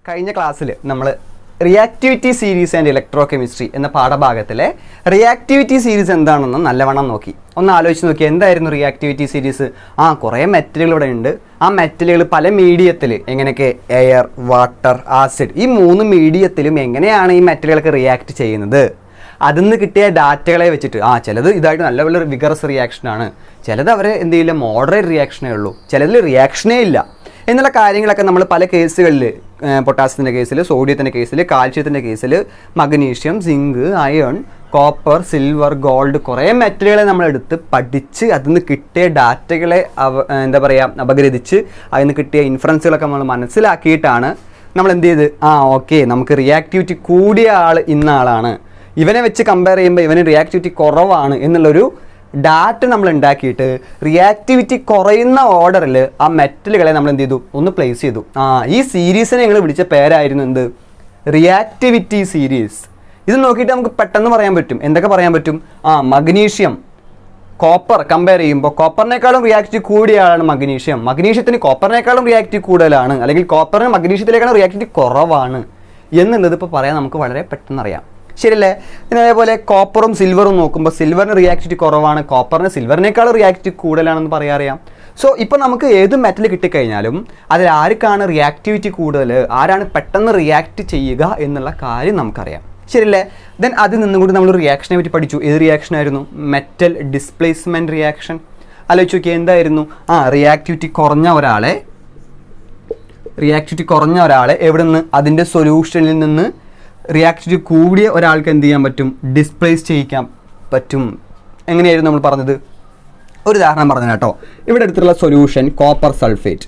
കഴിഞ്ഞ ക്ലാസ്സിൽ നമ്മൾ reactivity series and electro chemistry എന്ന പാഠഭാഗത്തിലെ റിയാക്ടിവിറ്റി സീരീസ് എന്താണെന്ന് നല്ലവണ്ണം നോക്കി. ഒന്ന് ആലോചിച്ച് നോക്കി, എന്തായിരുന്നു റിയാക്ടിവിറ്റി സീരീസ്? കുറേ മെറ്റലുകൾ ഇവിടെ ഉണ്ട്. ആ മെറ്റലുകൾ പല മീഡിയത്തിൽ എങ്ങനെയൊക്കെ എയർ, വാട്ടർ, ആസിഡ്, ഈ 3 മീഡിയത്തിലും എങ്ങനെയാണ് ഈ മെറ്റലുകളൊക്കെ റിയാക്ട് ചെയ്യുന്നത്, അതിൽ നിന്ന് കിട്ടിയ ഡാറ്റകളെ വെച്ചിട്ട് ചിലത് ഇതായിട്ട് നല്ല വളരെ വിഗറസ് റിയാക്ഷനാണ്, ചിലത് അവർ എന്ത് ചെയ്യില്ല മോഡറേറ്റ് റിയാക്ഷനേ ഉള്ളൂ, ചിലതിൽ റിയാക്ഷനേ ഇല്ല എന്നുള്ള കാര്യങ്ങളൊക്കെ നമ്മൾ പല കേസുകളിൽ, പൊട്ടാസ്യത്തിൻ്റെ കേസിൽ, സോഡിയത്തിൻ്റെ കേസിൽ, കാൽഷ്യത്തിൻ്റെ കേസിൽ, magnesium, zinc, iron, copper, silver, gold, കുറേ മെറ്റലുകളെ നമ്മളെടുത്ത് പഠിച്ച് അതിൽ നിന്ന് കിട്ടിയ ഡാറ്റകളെ അപഗ്രഥിച്ച് അതിൽ നിന്ന് കിട്ടിയ ഇൻഫറൻസുകളൊക്കെ നമ്മൾ മനസ്സിലാക്കിയിട്ടാണ് നമ്മൾ എന്ത് ചെയ്ത് ഓക്കെ നമുക്ക് റിയാക്ടിവിറ്റി കൂടിയ ആൾ ഇന്ന ആളാണ്, ഇവനെ വെച്ച് കമ്പയർ ചെയ്യുമ്പോൾ ഇവന് റിയാക്ടിവിറ്റി കുറവാണ് എന്നുള്ളൊരു ഡാറ്റ നമ്മൾ ഉണ്ടാക്കിയിട്ട് റിയാക്ടിവിറ്റി കുറയുന്ന ഓർഡറിൽ ആ മെറ്റലുകളെ നമ്മൾ എന്ത് ചെയ്തു, ഒന്ന് പ്ലേസ് ചെയ്തു. ഈ സീരീസിനെ ഞങ്ങൾ വിളിച്ച പേരായിരുന്നു എന്ത്? Reactivity series. ഇത് നോക്കിയിട്ട് നമുക്ക് പെട്ടെന്ന് പറയാൻ പറ്റും. എന്തൊക്കെ പറയാൻ പറ്റും? മഗ്നീഷ്യം, കോപ്പർ കമ്പയർ ചെയ്യുമ്പോൾ കോപ്പറിനേക്കാളും റിയാക്ടിവിറ്റി കൂടിയ ആളാണ് മഗ്നീഷ്യം, മഗ്നീഷ്യത്തിന് കോപ്പറിനേക്കാളും റിയാക്ടിവിറ്റി കൂടുതലാണ്, അല്ലെങ്കിൽ കോപ്പറിന് മഗ്നീഷ്യത്തിലേക്കാളും റിയാക്ടിവിറ്റി കുറവാണ് എന്നുള്ളത് ഇപ്പോൾ പറയാൻ നമുക്ക് വളരെ പെട്ടെന്ന് അറിയാം. ശരിയല്ലേ? പിന്നെ അതേപോലെ കോപ്പറും സിൽവറും നോക്കുമ്പോൾ സിൽവറിന് റിയാക്ടിവിറ്റി കുറവാണ്, കോപ്പറിന് സിൽവറിനേക്കാളും റിയാക്ടിവിറ്റി കൂടുതലാണെന്ന് പറയാറിയാം. സോ ഇപ്പോൾ നമുക്ക് ഏത് മെറ്റൽ കിട്ടിക്കഴിഞ്ഞാലും അതിൽ ആർക്കാണ് റിയാക്ടിവിറ്റി കൂടുതൽ, ആരാണ് പെട്ടെന്ന് റിയാക്ട് ചെയ്യുക എന്നുള്ള കാര്യം നമുക്കറിയാം. ശരിയല്ലേ? ദെൻ അതിൽ നിന്നും കൂടി നമ്മൾ റിയാക്ഷനെ പറ്റി പഠിച്ചു. ഏത് റിയാക്ഷൻ ആയിരുന്നു? Metal displacement reaction. ആലോചിച്ച് നോക്കിയാൽ എന്തായിരുന്നു? റിയാക്ടിവിറ്റി കുറഞ്ഞ ഒരാളെ എവിടെ നിന്ന്, അതിൻ്റെ സൊല്യൂഷനിൽ നിന്ന് റിയാക്ടിവിറ്റി കൂടിയ ഒരാൾക്ക് എന്ത് ചെയ്യാൻ പറ്റും? ഡിസ്പ്ലേസ് ചെയ്യിക്കാൻ പറ്റും. എങ്ങനെയായിരുന്നു നമ്മൾ പറഞ്ഞത്? ഒരു ഉദാഹരണം പറഞ്ഞു കേട്ടോ. ഇവിടെ എടുത്തിട്ടുള്ള സൊല്യൂഷൻ കോപ്പർ സൾഫേറ്റ്,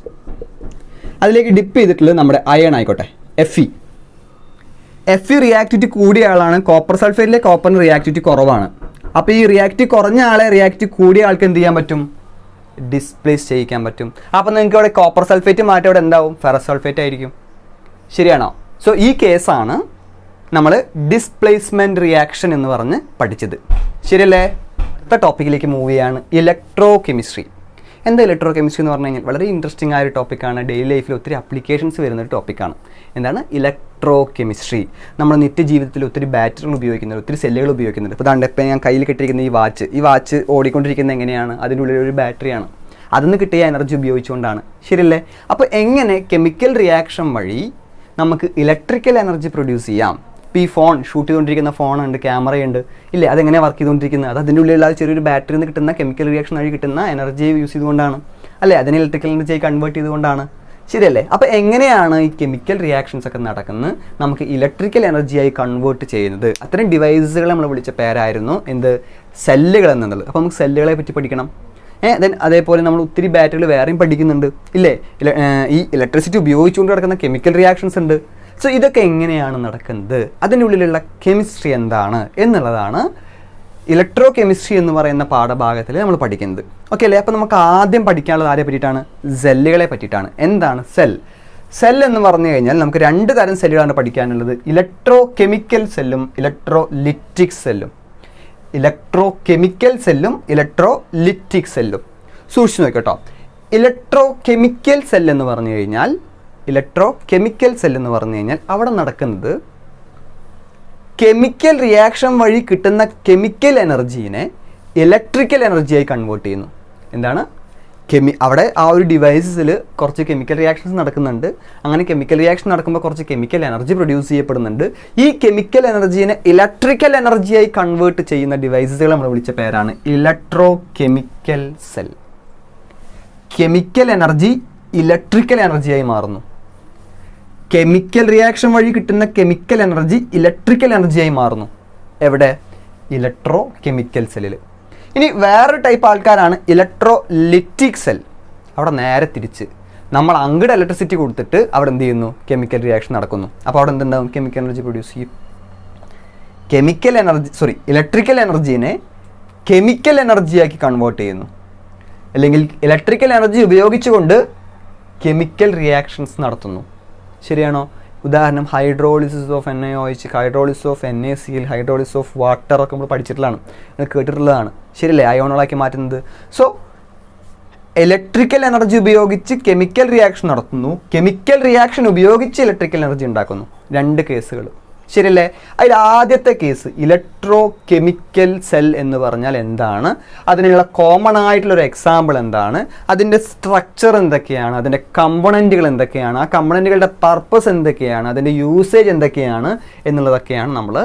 അതിലേക്ക് ഡിപ്പ് ചെയ്തിട്ടുള്ളത് നമ്മുടെ അയൺ ആയിക്കോട്ടെ, എഫ് റിയാക്ടിവിറ്റി കൂടിയ ആളാണ്. കോപ്പർ സൾഫേറ്റിലെ കോപ്പറിന് റിയാക്ടിവിറ്റി കുറവാണ്. അപ്പോൾ ഈ റിയാക്ടിവിറ്റി കുറഞ്ഞ ആളെ റിയാക്ടിവിറ്റി കൂടിയ ആൾക്ക് എന്ത് ചെയ്യാൻ പറ്റും? ഡിസ്പ്ലേസ് ചെയ്യിക്കാൻ പറ്റും. അപ്പോൾ നിങ്ങൾക്ക് ഇവിടെ കോപ്പർ സൾഫേറ്റ് മാറ്റം ഇവിടെ എന്താവും? ഫെറസ് സൾഫേറ്റ് ആയിരിക്കും. ശരിയാണോ? സോ ഈ കേസാണ് നമ്മൾ ഡിസ്പ്ലേസ്മെൻറ്റ് റിയാക്ഷൻ എന്ന് പറഞ്ഞ് പഠിച്ചത്. ശരിയല്ലേ? അടുത്ത ടോപ്പിക്കിലേക്ക് മൂവ് ചെയ്യാണ്, ഇലക്ട്രോ കെമിസ്ട്രി. എന്താ ഇലക്ട്രോ കെമിസ്ട്രി എന്ന് പറഞ്ഞു കഴിഞ്ഞാൽ വളരെ ഇൻട്രസ്റ്റിംഗ് ആയ ഒരു ടോപ്പിക്കാണ്. ഡെയിലി ലൈഫിൽ ഒത്തിരി അപ്ലിക്കേഷൻസ് വരുന്ന ഒരു ടോപ്പിക്കാണ്. എന്താണ് ഇലക്ട്രോ കെമിസ്ട്രി? നമ്മൾ നിത്യജീവിതത്തിൽ ഒത്തിരി ബാറ്ററികൾ ഉപയോഗിക്കുന്നുണ്ട്, ഒത്തിരി സെല്ലുകൾ ഉപയോഗിക്കുന്നുണ്ട്. ഇപ്പോൾ ഇപ്പം ഞാൻ കയ്യിൽ കെട്ടിയിരിക്കുന്ന ഈ വാച്ച് ഓടിക്കൊണ്ടിരിക്കുന്നത് എങ്ങനെയാണ്? അതിനുള്ളിൽ ഒരു ബാറ്ററിയാണ്, അതിൽ നിന്ന് കിട്ടിയ എനർജി ഉപയോഗിച്ചുകൊണ്ടാണ്. ശരിയല്ലേ? അപ്പോൾ എങ്ങനെ കെമിക്കൽ റിയാക്ഷൻ വഴി നമുക്ക് ഇലക്ട്രിക്കൽ എനർജി പ്രൊഡ്യൂസ് ചെയ്യാം? ഇപ്പോൾ ഈ ഫോൺ ഷൂട്ട് ചെയ്തുകൊണ്ടിരിക്കുന്ന ഫോണുണ്ട്, ക്യാമറയുണ്ട്, ഇല്ലേ? അതെങ്ങനെയാണ് വർക്ക് ചെയ്തുകൊണ്ടിരിക്കുന്നത്? അത് അതിൻ്റെ ഉള്ളിലുള്ള ചെറിയൊരു ബാറ്ററിയിൽ നിന്ന് കിട്ടുന്ന കെമിക്കൽ റിയാക്ഷൻ വഴി കിട്ടുന്ന എനർജി യൂസ് ചെയ്തുകൊണ്ടാണ്, അല്ലേ? അതിനെ ഇലക്ട്രിക്കൽ എനർജി കൺവേർട്ട് ചെയ്തുകൊണ്ടാണ്. ശരിയല്ലേ? അപ്പോൾ എങ്ങനെയാണ് ഈ കെമിക്കൽ റിയാക്ഷൻസ് ഒക്കെ നടക്കുന്നത് നമുക്ക് ഇലക്ട്രിക്കൽ എനർജിയായി കൺവേർട്ട് ചെയ്യുന്നത്? അത്തരം ഡിവൈസുകൾ നമ്മൾ വിളിച്ച പേരായിരുന്നു എന്ത്? സെല്ലുകൾ എന്നുള്ളത്. അപ്പോൾ നമുക്ക് സെല്ലുകളെ പറ്റി പഠിക്കണം. ദെൻ അതേപോലെ നമ്മൾ ഒത്തിരി ബാറ്ററികൾ വേറെയും പഠിക്കുന്നുണ്ട്, ഇല്ലേ? ഈ ഇലക്ട്രിസിറ്റി ഉപയോഗിച്ചുകൊണ്ട് നടക്കുന്ന കെമിക്കൽ റിയാക്ഷൻസ് ഉണ്ട്. സോ ഇതൊക്കെ എങ്ങനെയാണ് നടക്കുന്നത്, അതിൻ്റെ ഉള്ളിലുള്ള കെമിസ്ട്രി എന്താണ് എന്നുള്ളതാണ് ഇലക്ട്രോ കെമിസ്ട്രി എന്ന് പറയുന്ന പാഠഭാഗത്തിൽ നമ്മൾ പഠിക്കുന്നത്. ഓക്കെ അല്ലേ? അപ്പോൾ നമുക്ക് ആദ്യം പഠിക്കാനുള്ളത് ആരെ പറ്റിയിട്ടാണ്? സെല്ലുകളെ പറ്റിയിട്ടാണ്. എന്താണ് സെൽ എന്ന് പറഞ്ഞു കഴിഞ്ഞാൽ നമുക്ക് 2 തരം സെല്ലുകളാണ് പഠിക്കാനുള്ളത്, ഇലക്ട്രോ കെമിക്കൽ സെല്ലും ഇലക്ട്രോ ലിറ്റിക് സെല്ലും. ഇലക്ട്രോ കെമിക്കൽ സെല്ലും ഇലക്ട്രോ ലിറ്റിക് സെല്ലും. സൂക്ഷിച്ച് നോക്കട്ടോ. ഇലക്ട്രോ കെമിക്കൽ സെൽ എന്ന് പറഞ്ഞു കഴിഞ്ഞാൽ അവിടെ നടക്കുന്നത് കെമിക്കൽ റിയാക്ഷൻ വഴി കിട്ടുന്ന കെമിക്കൽ എനർജീനെ ഇലക്ട്രിക്കൽ എനർജിയായി കൺവേർട്ട് ചെയ്യുന്നു. എന്താണ്? അവിടെ ആ ഒരു ഡിവൈസിൽ കുറച്ച് കെമിക്കൽ റിയാക്ഷൻസ് നടക്കുന്നുണ്ട്. അങ്ങനെ കെമിക്കൽ റിയാക്ഷൻ നടക്കുമ്പോൾ കുറച്ച് കെമിക്കൽ എനർജി പ്രൊഡ്യൂസ് ചെയ്യപ്പെടുന്നുണ്ട്. ഈ കെമിക്കൽ എനർജീനെ ഇലക്ട്രിക്കൽ എനർജിയായി കൺവേർട്ട് ചെയ്യുന്ന ഡിവൈസുകൾ നമ്മൾ വിളിച്ച പേരാണ് electrochemical cell. Chemical energy electrical എനർജിയായി മാറുന്നു. കെമിക്കൽ റിയാക്ഷൻ വഴി കിട്ടുന്ന കെമിക്കൽ എനർജി ഇലക്ട്രിക്കൽ എനർജിയായി മാറുന്നു. എവിടെ? ഇലക്ട്രോ കെമിക്കൽ സെല്ലിൽ. ഇനി വേറൊരു ടൈപ്പ് ആൾക്കാരാണ് ഇലക്ട്രോ ലിറ്റിക് സെൽ. അവിടെ നേരെ തിരിച്ച് നമ്മൾ അങ്ങോട്ട് ഇലക്ട്രിസിറ്റി കൊടുത്തിട്ട് അവിടെ എന്ത് ചെയ്യുന്നു? കെമിക്കൽ റിയാക്ഷൻ നടക്കുന്നു. അപ്പോൾ അവിടെ എന്തുണ്ടാവും? കെമിക്കൽ എനർജി പ്രൊഡ്യൂസ് ചെയ്യും. ഇലക്ട്രിക്കൽ എനർജീനെ കെമിക്കൽ എനർജിയാക്കി കൺവേർട്ട് ചെയ്യുന്നു, അല്ലെങ്കിൽ ഇലക്ട്രിക്കൽ എനർജി ഉപയോഗിച്ചുകൊണ്ട് കെമിക്കൽ റിയാക്ഷൻസ് നടത്തുന്നു. ശരിയാണോ? ഉദാഹരണം hydrolysis of NaOH, hydrolysis of NaCl, hydrolysis of water ഒക്കെ നമ്മൾ പഠിച്ചിട്ടുള്ളതാണ്, കേട്ടിട്ടുള്ളതാണ്. ശരിയല്ലേ? അയോണുകളാക്കി മാറ്റുന്നത്. സോ ഇലക്ട്രിക്കൽ എനർജി ഉപയോഗിച്ച് കെമിക്കൽ റിയാക്ഷൻ നടത്തുന്നു, കെമിക്കൽ റിയാക്ഷൻ ഉപയോഗിച്ച് ഇലക്ട്രിക്കൽ എനർജി ഉണ്ടാക്കുന്നു. 2 കേസുകൾ ശരിയല്ലേ? അതിൽ ആദ്യത്തെ കേസ് ഇലക്ട്രോ കെമിക്കൽ സെൽ എന്ന് പറഞ്ഞാൽ എന്താണ്, അതിനുള്ള കോമൺ ആയിട്ടുള്ളൊരു എക്സാമ്പിൾ എന്താണ്, അതിൻ്റെ സ്ട്രക്ചർ എന്തൊക്കെയാണ്, അതിൻ്റെ കമ്പണൻറ്റുകൾ എന്തൊക്കെയാണ്, ആ കമ്പണൻറ്റുകളുടെ പർപ്പസ് എന്തൊക്കെയാണ്, അതിൻ്റെ യൂസേജ് എന്തൊക്കെയാണ് എന്നുള്ളതൊക്കെയാണ് നമ്മൾ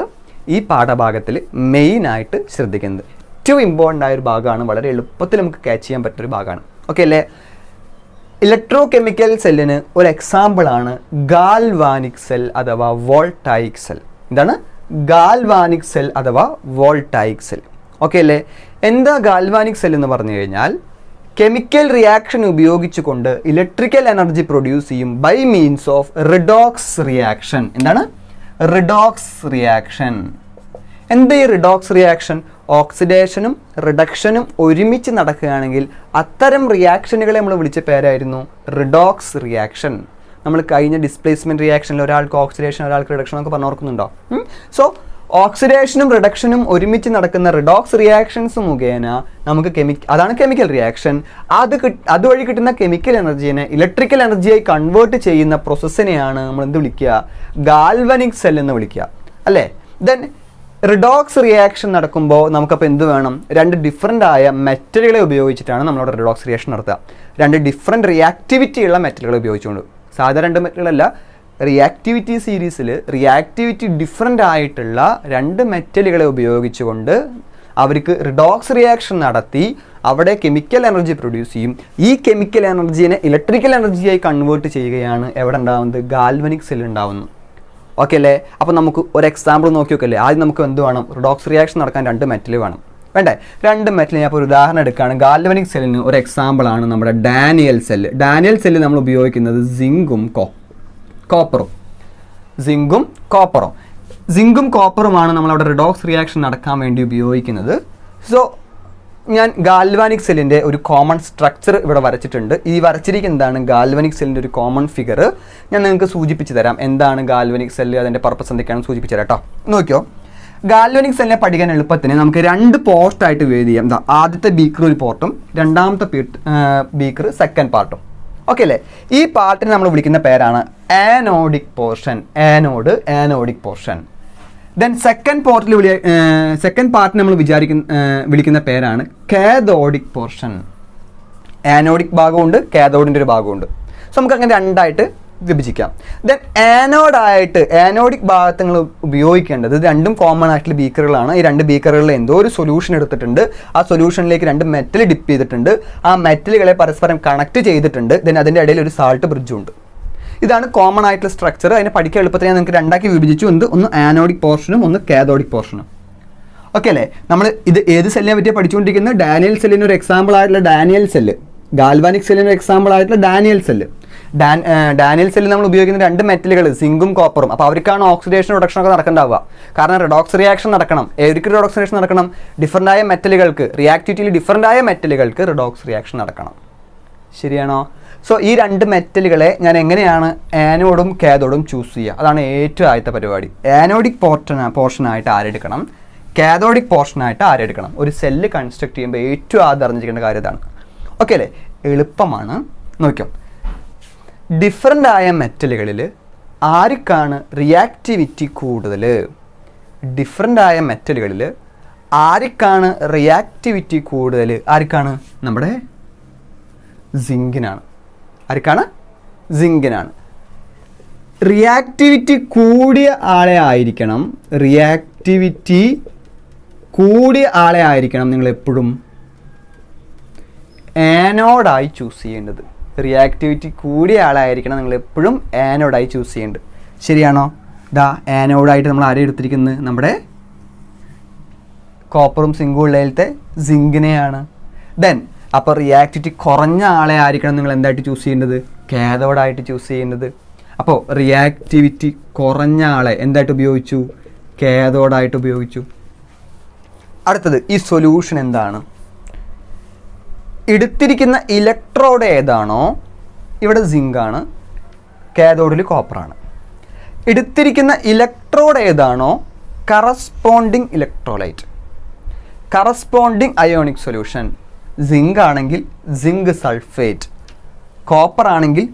ഈ പാഠഭാഗത്തിൽ മെയിനായിട്ട് ശ്രദ്ധിക്കുന്നത്. ഏറ്റവും ഇമ്പോർട്ടൻ്റ് ആയൊരു ഭാഗമാണ്, വളരെ എളുപ്പത്തിൽ നമുക്ക് ക്യാച്ച് ചെയ്യാൻ പറ്റുന്നൊരു ഭാഗമാണ്. ഓക്കെ അല്ലേ? ഇലക്ട്രോ കെമിക്കൽ സെല്ലിന് ഒരു എക്സാമ്പിളാണ് ഗാൽവാനിക് സെൽ അഥവാ വോൾട്ടായിക് സെൽ. എന്താണ് ഗാൽവാനിക് സെൽ അഥവാ വോൾട്ടായിക് സെൽ? ഓക്കെ അല്ലേ? എന്താ ഗാൽവാനിക് സെൽ എന്ന് പറഞ്ഞു കഴിഞ്ഞാൽ കെമിക്കൽ റിയാക്ഷൻ ഉപയോഗിച്ചുകൊണ്ട് ഇലക്ട്രിക്കൽ എനർജി പ്രൊഡ്യൂസ് ചെയ്യും by means of redox reaction. എന്താണ് റിഡോക്സ് റിയാക്ഷൻ? എന്ത് ഈ റിഡോക്സ് റിയാക്ഷൻ? ഓക്സിഡേഷനും റിഡക്ഷനും ഒരുമിച്ച് നടക്കുകയാണെങ്കിൽ അത്തരം റിയാക്ഷനുകളെ നമ്മൾ വിളിച്ച പേരായിരുന്നു റിഡോക്സ് റിയാക്ഷൻ. നമ്മൾ കഴിഞ്ഞ ഡിസ്പ്ലേസ്മെൻറ്റ് റിയാക്ഷനിൽ ഒരാൾക്ക് ഓക്സിഡേഷൻ ഒരാൾക്ക് റിഡക്ഷൻ ഒക്കെ പറഞ്ഞു ഓർക്കുന്നുണ്ടോ? സോ ഓക്സിഡേഷനും റിഡക്ഷനും ഒരുമിച്ച് നടക്കുന്ന റിഡോക്സ് റിയാക്ഷൻസ് മുഖേന നമുക്ക് അതാണ് കെമിക്കൽ റിയാക്ഷൻ. അതുവഴി കിട്ടുന്ന കെമിക്കൽ എനർജീനെ ഇലക്ട്രിക്കൽ എനർജിയായി കൺവേർട്ട് ചെയ്യുന്ന പ്രോസസ്സിനെയാണ് നമ്മൾ എന്ത് വിളിക്കുക? ഗാൽവനിക് സെൽ എന്ന് വിളിക്കുക അല്ലേ? ദെൻ റിഡോക്സ് റിയാക്ഷൻ നടക്കുമ്പോൾ നമുക്കപ്പോൾ എന്ത് വേണം? 2 ഡിഫറൻ്റ് ആയ മെറ്റലുകളെ ഉപയോഗിച്ചിട്ടാണ് നമ്മളവിടെ റിഡോക്സ് റിയാക്ഷൻ നടത്തുക. 2 ഡിഫറെൻറ്റ് റിയാക്ടിവിറ്റി ഉള്ള മെറ്റലുകൾ ഉപയോഗിച്ചുകൊണ്ട്. സാധാരണ 2 മെറ്റലുകളല്ല, റിയാക്ടിവിറ്റി സീരീസിൽ റിയാക്ടിവിറ്റി ഡിഫറൻ്റ് ആയിട്ടുള്ള 2 മെറ്റലുകളെ ഉപയോഗിച്ചുകൊണ്ട് അവർക്ക് റിഡോക്സ് റിയാക്ഷൻ നടത്തി അവിടെ കെമിക്കൽ എനർജി പ്രൊഡ്യൂസ് ചെയ്യും. ഈ കെമിക്കൽ എനർജീനെ ഇലക്ട്രിക്കൽ എനർജിയായി കൺവേർട്ട് ചെയ്യുകയാണ് എവിടെ ഉണ്ടാവുന്നത്? ഗാൽവനിക് സെൽ ഉണ്ടാവുന്നു. ഓക്കെ അല്ലേ? അപ്പോൾ നമുക്ക് ഒരു എക്സാമ്പിൾ നോക്കി നോക്കല്ലേ? ആദ്യം നമുക്ക് എന്ത് വേണം? റിഡോക്സ് റിയാക്ഷൻ നടക്കാൻ 2 മെറ്റൽ വേണം, വേണ്ടേ? 2 മെറ്റൽ ഞാൻ ഇപ്പോൾ ഒരു ഉദാഹരണം എടുക്കുകയാണ്. ഗാൽവനിക് സെല്ലിന് ഒരു എക്സാമ്പിളാണ് നമ്മുടെ ഡാനിയൽ സെല്ല്. ഡാനിയൽ സെല്ല് നമ്മൾ ഉപയോഗിക്കുന്നത് സിങ്കും കോപ്പറും. സിങ്കും കോപ്പറുമാണ് നമ്മളവിടെ റിഡോക്സ് റിയാക്ഷൻ നടക്കാൻ വേണ്ടി ഉപയോഗിക്കുന്നത്. സോ ഞാൻ ഗാൽവാനിക് സെല്ലിൻ്റെ ഒരു കോമൺ സ്ട്രക്ചർ ഇവിടെ വരച്ചിട്ടുണ്ട്. ഈ വരച്ചിരിക്കുന്നതാണ് ഗാൽവാനിക് സെല്ലിൻ്റെ ഒരു കോമൺ ഫിഗർ. ഞാൻ നിങ്ങൾക്ക് സൂചിപ്പിച്ച് തരാം എന്താണ് ഗാൽവാനിക് സെല്ല്, അതിൻ്റെ പർപ്പസ് എന്തൊക്കെയാണെന്ന് സൂചിപ്പിച്ച് തരാം കേട്ടോ. നോക്കിയോ, ഗാൽവാനിക് സെല്ലിനെ പഠിക്കാൻ എളുപ്പത്തിന് നമുക്ക് 2 പോർട്ടായിട്ട് ഡിവൈഡ് ചെയ്യാം. ആദ്യത്തെ ബീക്കർ ഒരു പോർട്ടും രണ്ടാമത്തെ ബീക്കർ സെക്കൻഡ് പാർട്ടും. ഓക്കെ അല്ലേ? ഈ പാർട്ടിനെ നമ്മൾ വിളിക്കുന്ന പേരാണ് anodic portion. Anodic portion. Then second പാർട്ടിന് നമ്മൾ വിളിക്കുന്ന പേരാണ് കാഥോഡിക് പോർഷൻ. ആനോഡിക് ഭാഗമുണ്ട്, കാഥോഡിൻ്റെ ഒരു ഭാഗമുണ്ട്. സോ നമുക്ക് അങ്ങനെ 2ആയിട്ട് വിഭജിക്കാം. ദെൻ ആനോഡിക് ഭാഗത്ത് നിങ്ങൾ ഉപയോഗിക്കേണ്ടത് 2 കോമൺ ആയിട്ടുള്ള ബീക്കറുകളാണ്. ഈ 2 ബീക്കറുകളിൽ എന്തോ ഒരു സൊല്യൂഷൻ എടുത്തിട്ടുണ്ട്. ആ സൊല്യൂഷനിലേക്ക് 2 മെറ്റൽ ഡിപ്പ് ചെയ്തിട്ടുണ്ട്. ആ മെറ്റലുകളെ പരസ്പരം കണക്ട് ചെയ്തിട്ടുണ്ട്. ദെൻ അതിൻ്റെ ഇടയിൽ ഒരു സാൾട്ട് ബ്രിഡ്ജും ഉണ്ട്. ഇതാണ് കോമൺ ആയിട്ടുള്ള സ്ട്രക്ചർ. അതിനെ പഠിക്കാൻ എളുപ്പത്തിൽ ഞാൻ നിങ്ങൾക്ക് 2ആക്കി വിഭജിച്ചു. ഒന്ന് ആനോഡിക് പോർഷനും ഒന്ന് കാഥോഡിക് പോർഷനും. ഓക്കെ അല്ലേ? നമ്മൾ ഇത് ഏത് സെല്ലിനെ പറ്റിയാണ് പഠിച്ചുകൊണ്ടിരിക്കുന്നത്? ഡാനിയൽ സെല്ലിന് ഒരു എക്സാമ്പിൾ ആയിട്ടുള്ള ഡാനിയൽ സെല്ല്, ഗാൽവാനിക് സെല്ലിന് ഒരു എക്സാമ്പിൾ ആയിട്ടുള്ള ഡാനിയൽ സെല്ല്. ഡാനിയൽ സെല്ലിൽ നമ്മൾ ഉപയോഗിക്കുന്ന 2 മെറ്റലുകൾ സിങ്കും കോപ്പറും. അപ്പോൾ അവർക്കാണ് ഓക്സിഡേഷൻ റിഡക്ഷൻ ഒക്കെ നടക്കേണ്ടാവുക. കാരണം റിഡോക്സ് റിയാക്ഷൻ നടക്കണം. ഏതൊക്കെ റിഡോക്സ് റിയാക്ഷൻ നടക്കണം? ഡിഫറൻ്റ് ആയ മെറ്റലുകൾക്ക്, റിയാക്ടിവിറ്റിയിൽ ഡിഫറൻ്റ് ആയ മെറ്റലുകൾക്ക് റിഡോക്സ് റിയാക്ഷൻ നടക്കണം. ശരിയാണോ? സോ ഈ 2 മെറ്റലുകളെ ഞാൻ എങ്ങനെയാണ് ആനോഡും കാഥോഡും ചൂസ് ചെയ്യുക? അതാണ് ഏറ്റവും ആദ്യത്തെ പരിപാടി. ആനോഡിക് പോർഷനായിട്ട് ആരെടുക്കണം, കാഥോഡിക് പോർഷനായിട്ട് ആരെടുക്കണം? ഒരു സെല്ല് കൺസ്ട്രക്ട് ചെയ്യുമ്പോൾ ഏറ്റവും ആദ്യം അറിഞ്ഞിരിക്കേണ്ട കാര്യം ഇതാണ്. ഓക്കെ അല്ലേ? എളുപ്പമാണ്. നോക്കിയോ, ഡിഫറൻ്റ് ആയ മെറ്റലുകളിൽ ആർക്കാണ് റിയാക്ടിവിറ്റി കൂടുതൽ? ഡിഫറൻ്റ് ആയ മെറ്റലുകളിൽ ആർക്കാണ് റിയാക്ടിവിറ്റി കൂടുതൽ? ആർക്കാണ്? നമ്മുടെ സിങ്കിനാണ്. ആർക്കാണ്? സിങ്കിനാണ്. റിയാക്ടിവിറ്റി കൂടിയ ആളെ ആയിരിക്കണം നിങ്ങൾ എപ്പോഴും ആനോഡായി ചൂസ് ചെയ്യേണ്ടത്. റിയാക്ടിവിറ്റി കൂടിയ ആളായിരിക്കണം നിങ്ങൾ എപ്പോഴും ആനോഡായി ചൂസ് ചെയ്യേണ്ടത്. ശരിയാണോ? ആനോഡായിട്ട് നമ്മൾ ആരെ എടുത്തിരിക്കുന്നത്? നമ്മുടെ കോപ്പറും സിങ്കും ഉള്ളതിലത്തെ സിങ്കിനെയാണ്. ദെൻ അപ്പോൾ റിയാക്ടിവിറ്റി കുറഞ്ഞ ആളെ ആയിരിക്കണം നിങ്ങൾ എന്തായിട്ട് ചൂസ് ചെയ്യേണ്ടത്? കാഥോഡായിട്ട് ചൂസ് ചെയ്യേണ്ടത്. അപ്പോൾ റിയാക്ടിവിറ്റി കുറഞ്ഞ ആളെ എന്തായിട്ട് ഉപയോഗിച്ചു? കാഥോഡായിട്ട് ഉപയോഗിച്ചു. അടുത്തത്, ഈ സൊല്യൂഷൻ എന്താണ്? എടുത്തിരിക്കുന്ന ഇലക്ട്രോഡ് ഏതാണോ, ഇവിടെ സിങ്കാണ്, കാഥോഡിൽ കോപ്പറാണ്. എടുത്തിരിക്കുന്ന ഇലക്ട്രോഡ് ഏതാണോ corresponding electrolyte, corresponding ionic solution. Zinc ആണെങ്കിൽ സിങ്ക് സൾഫേറ്റ്, കോപ്പർ ആണെങ്കിൽ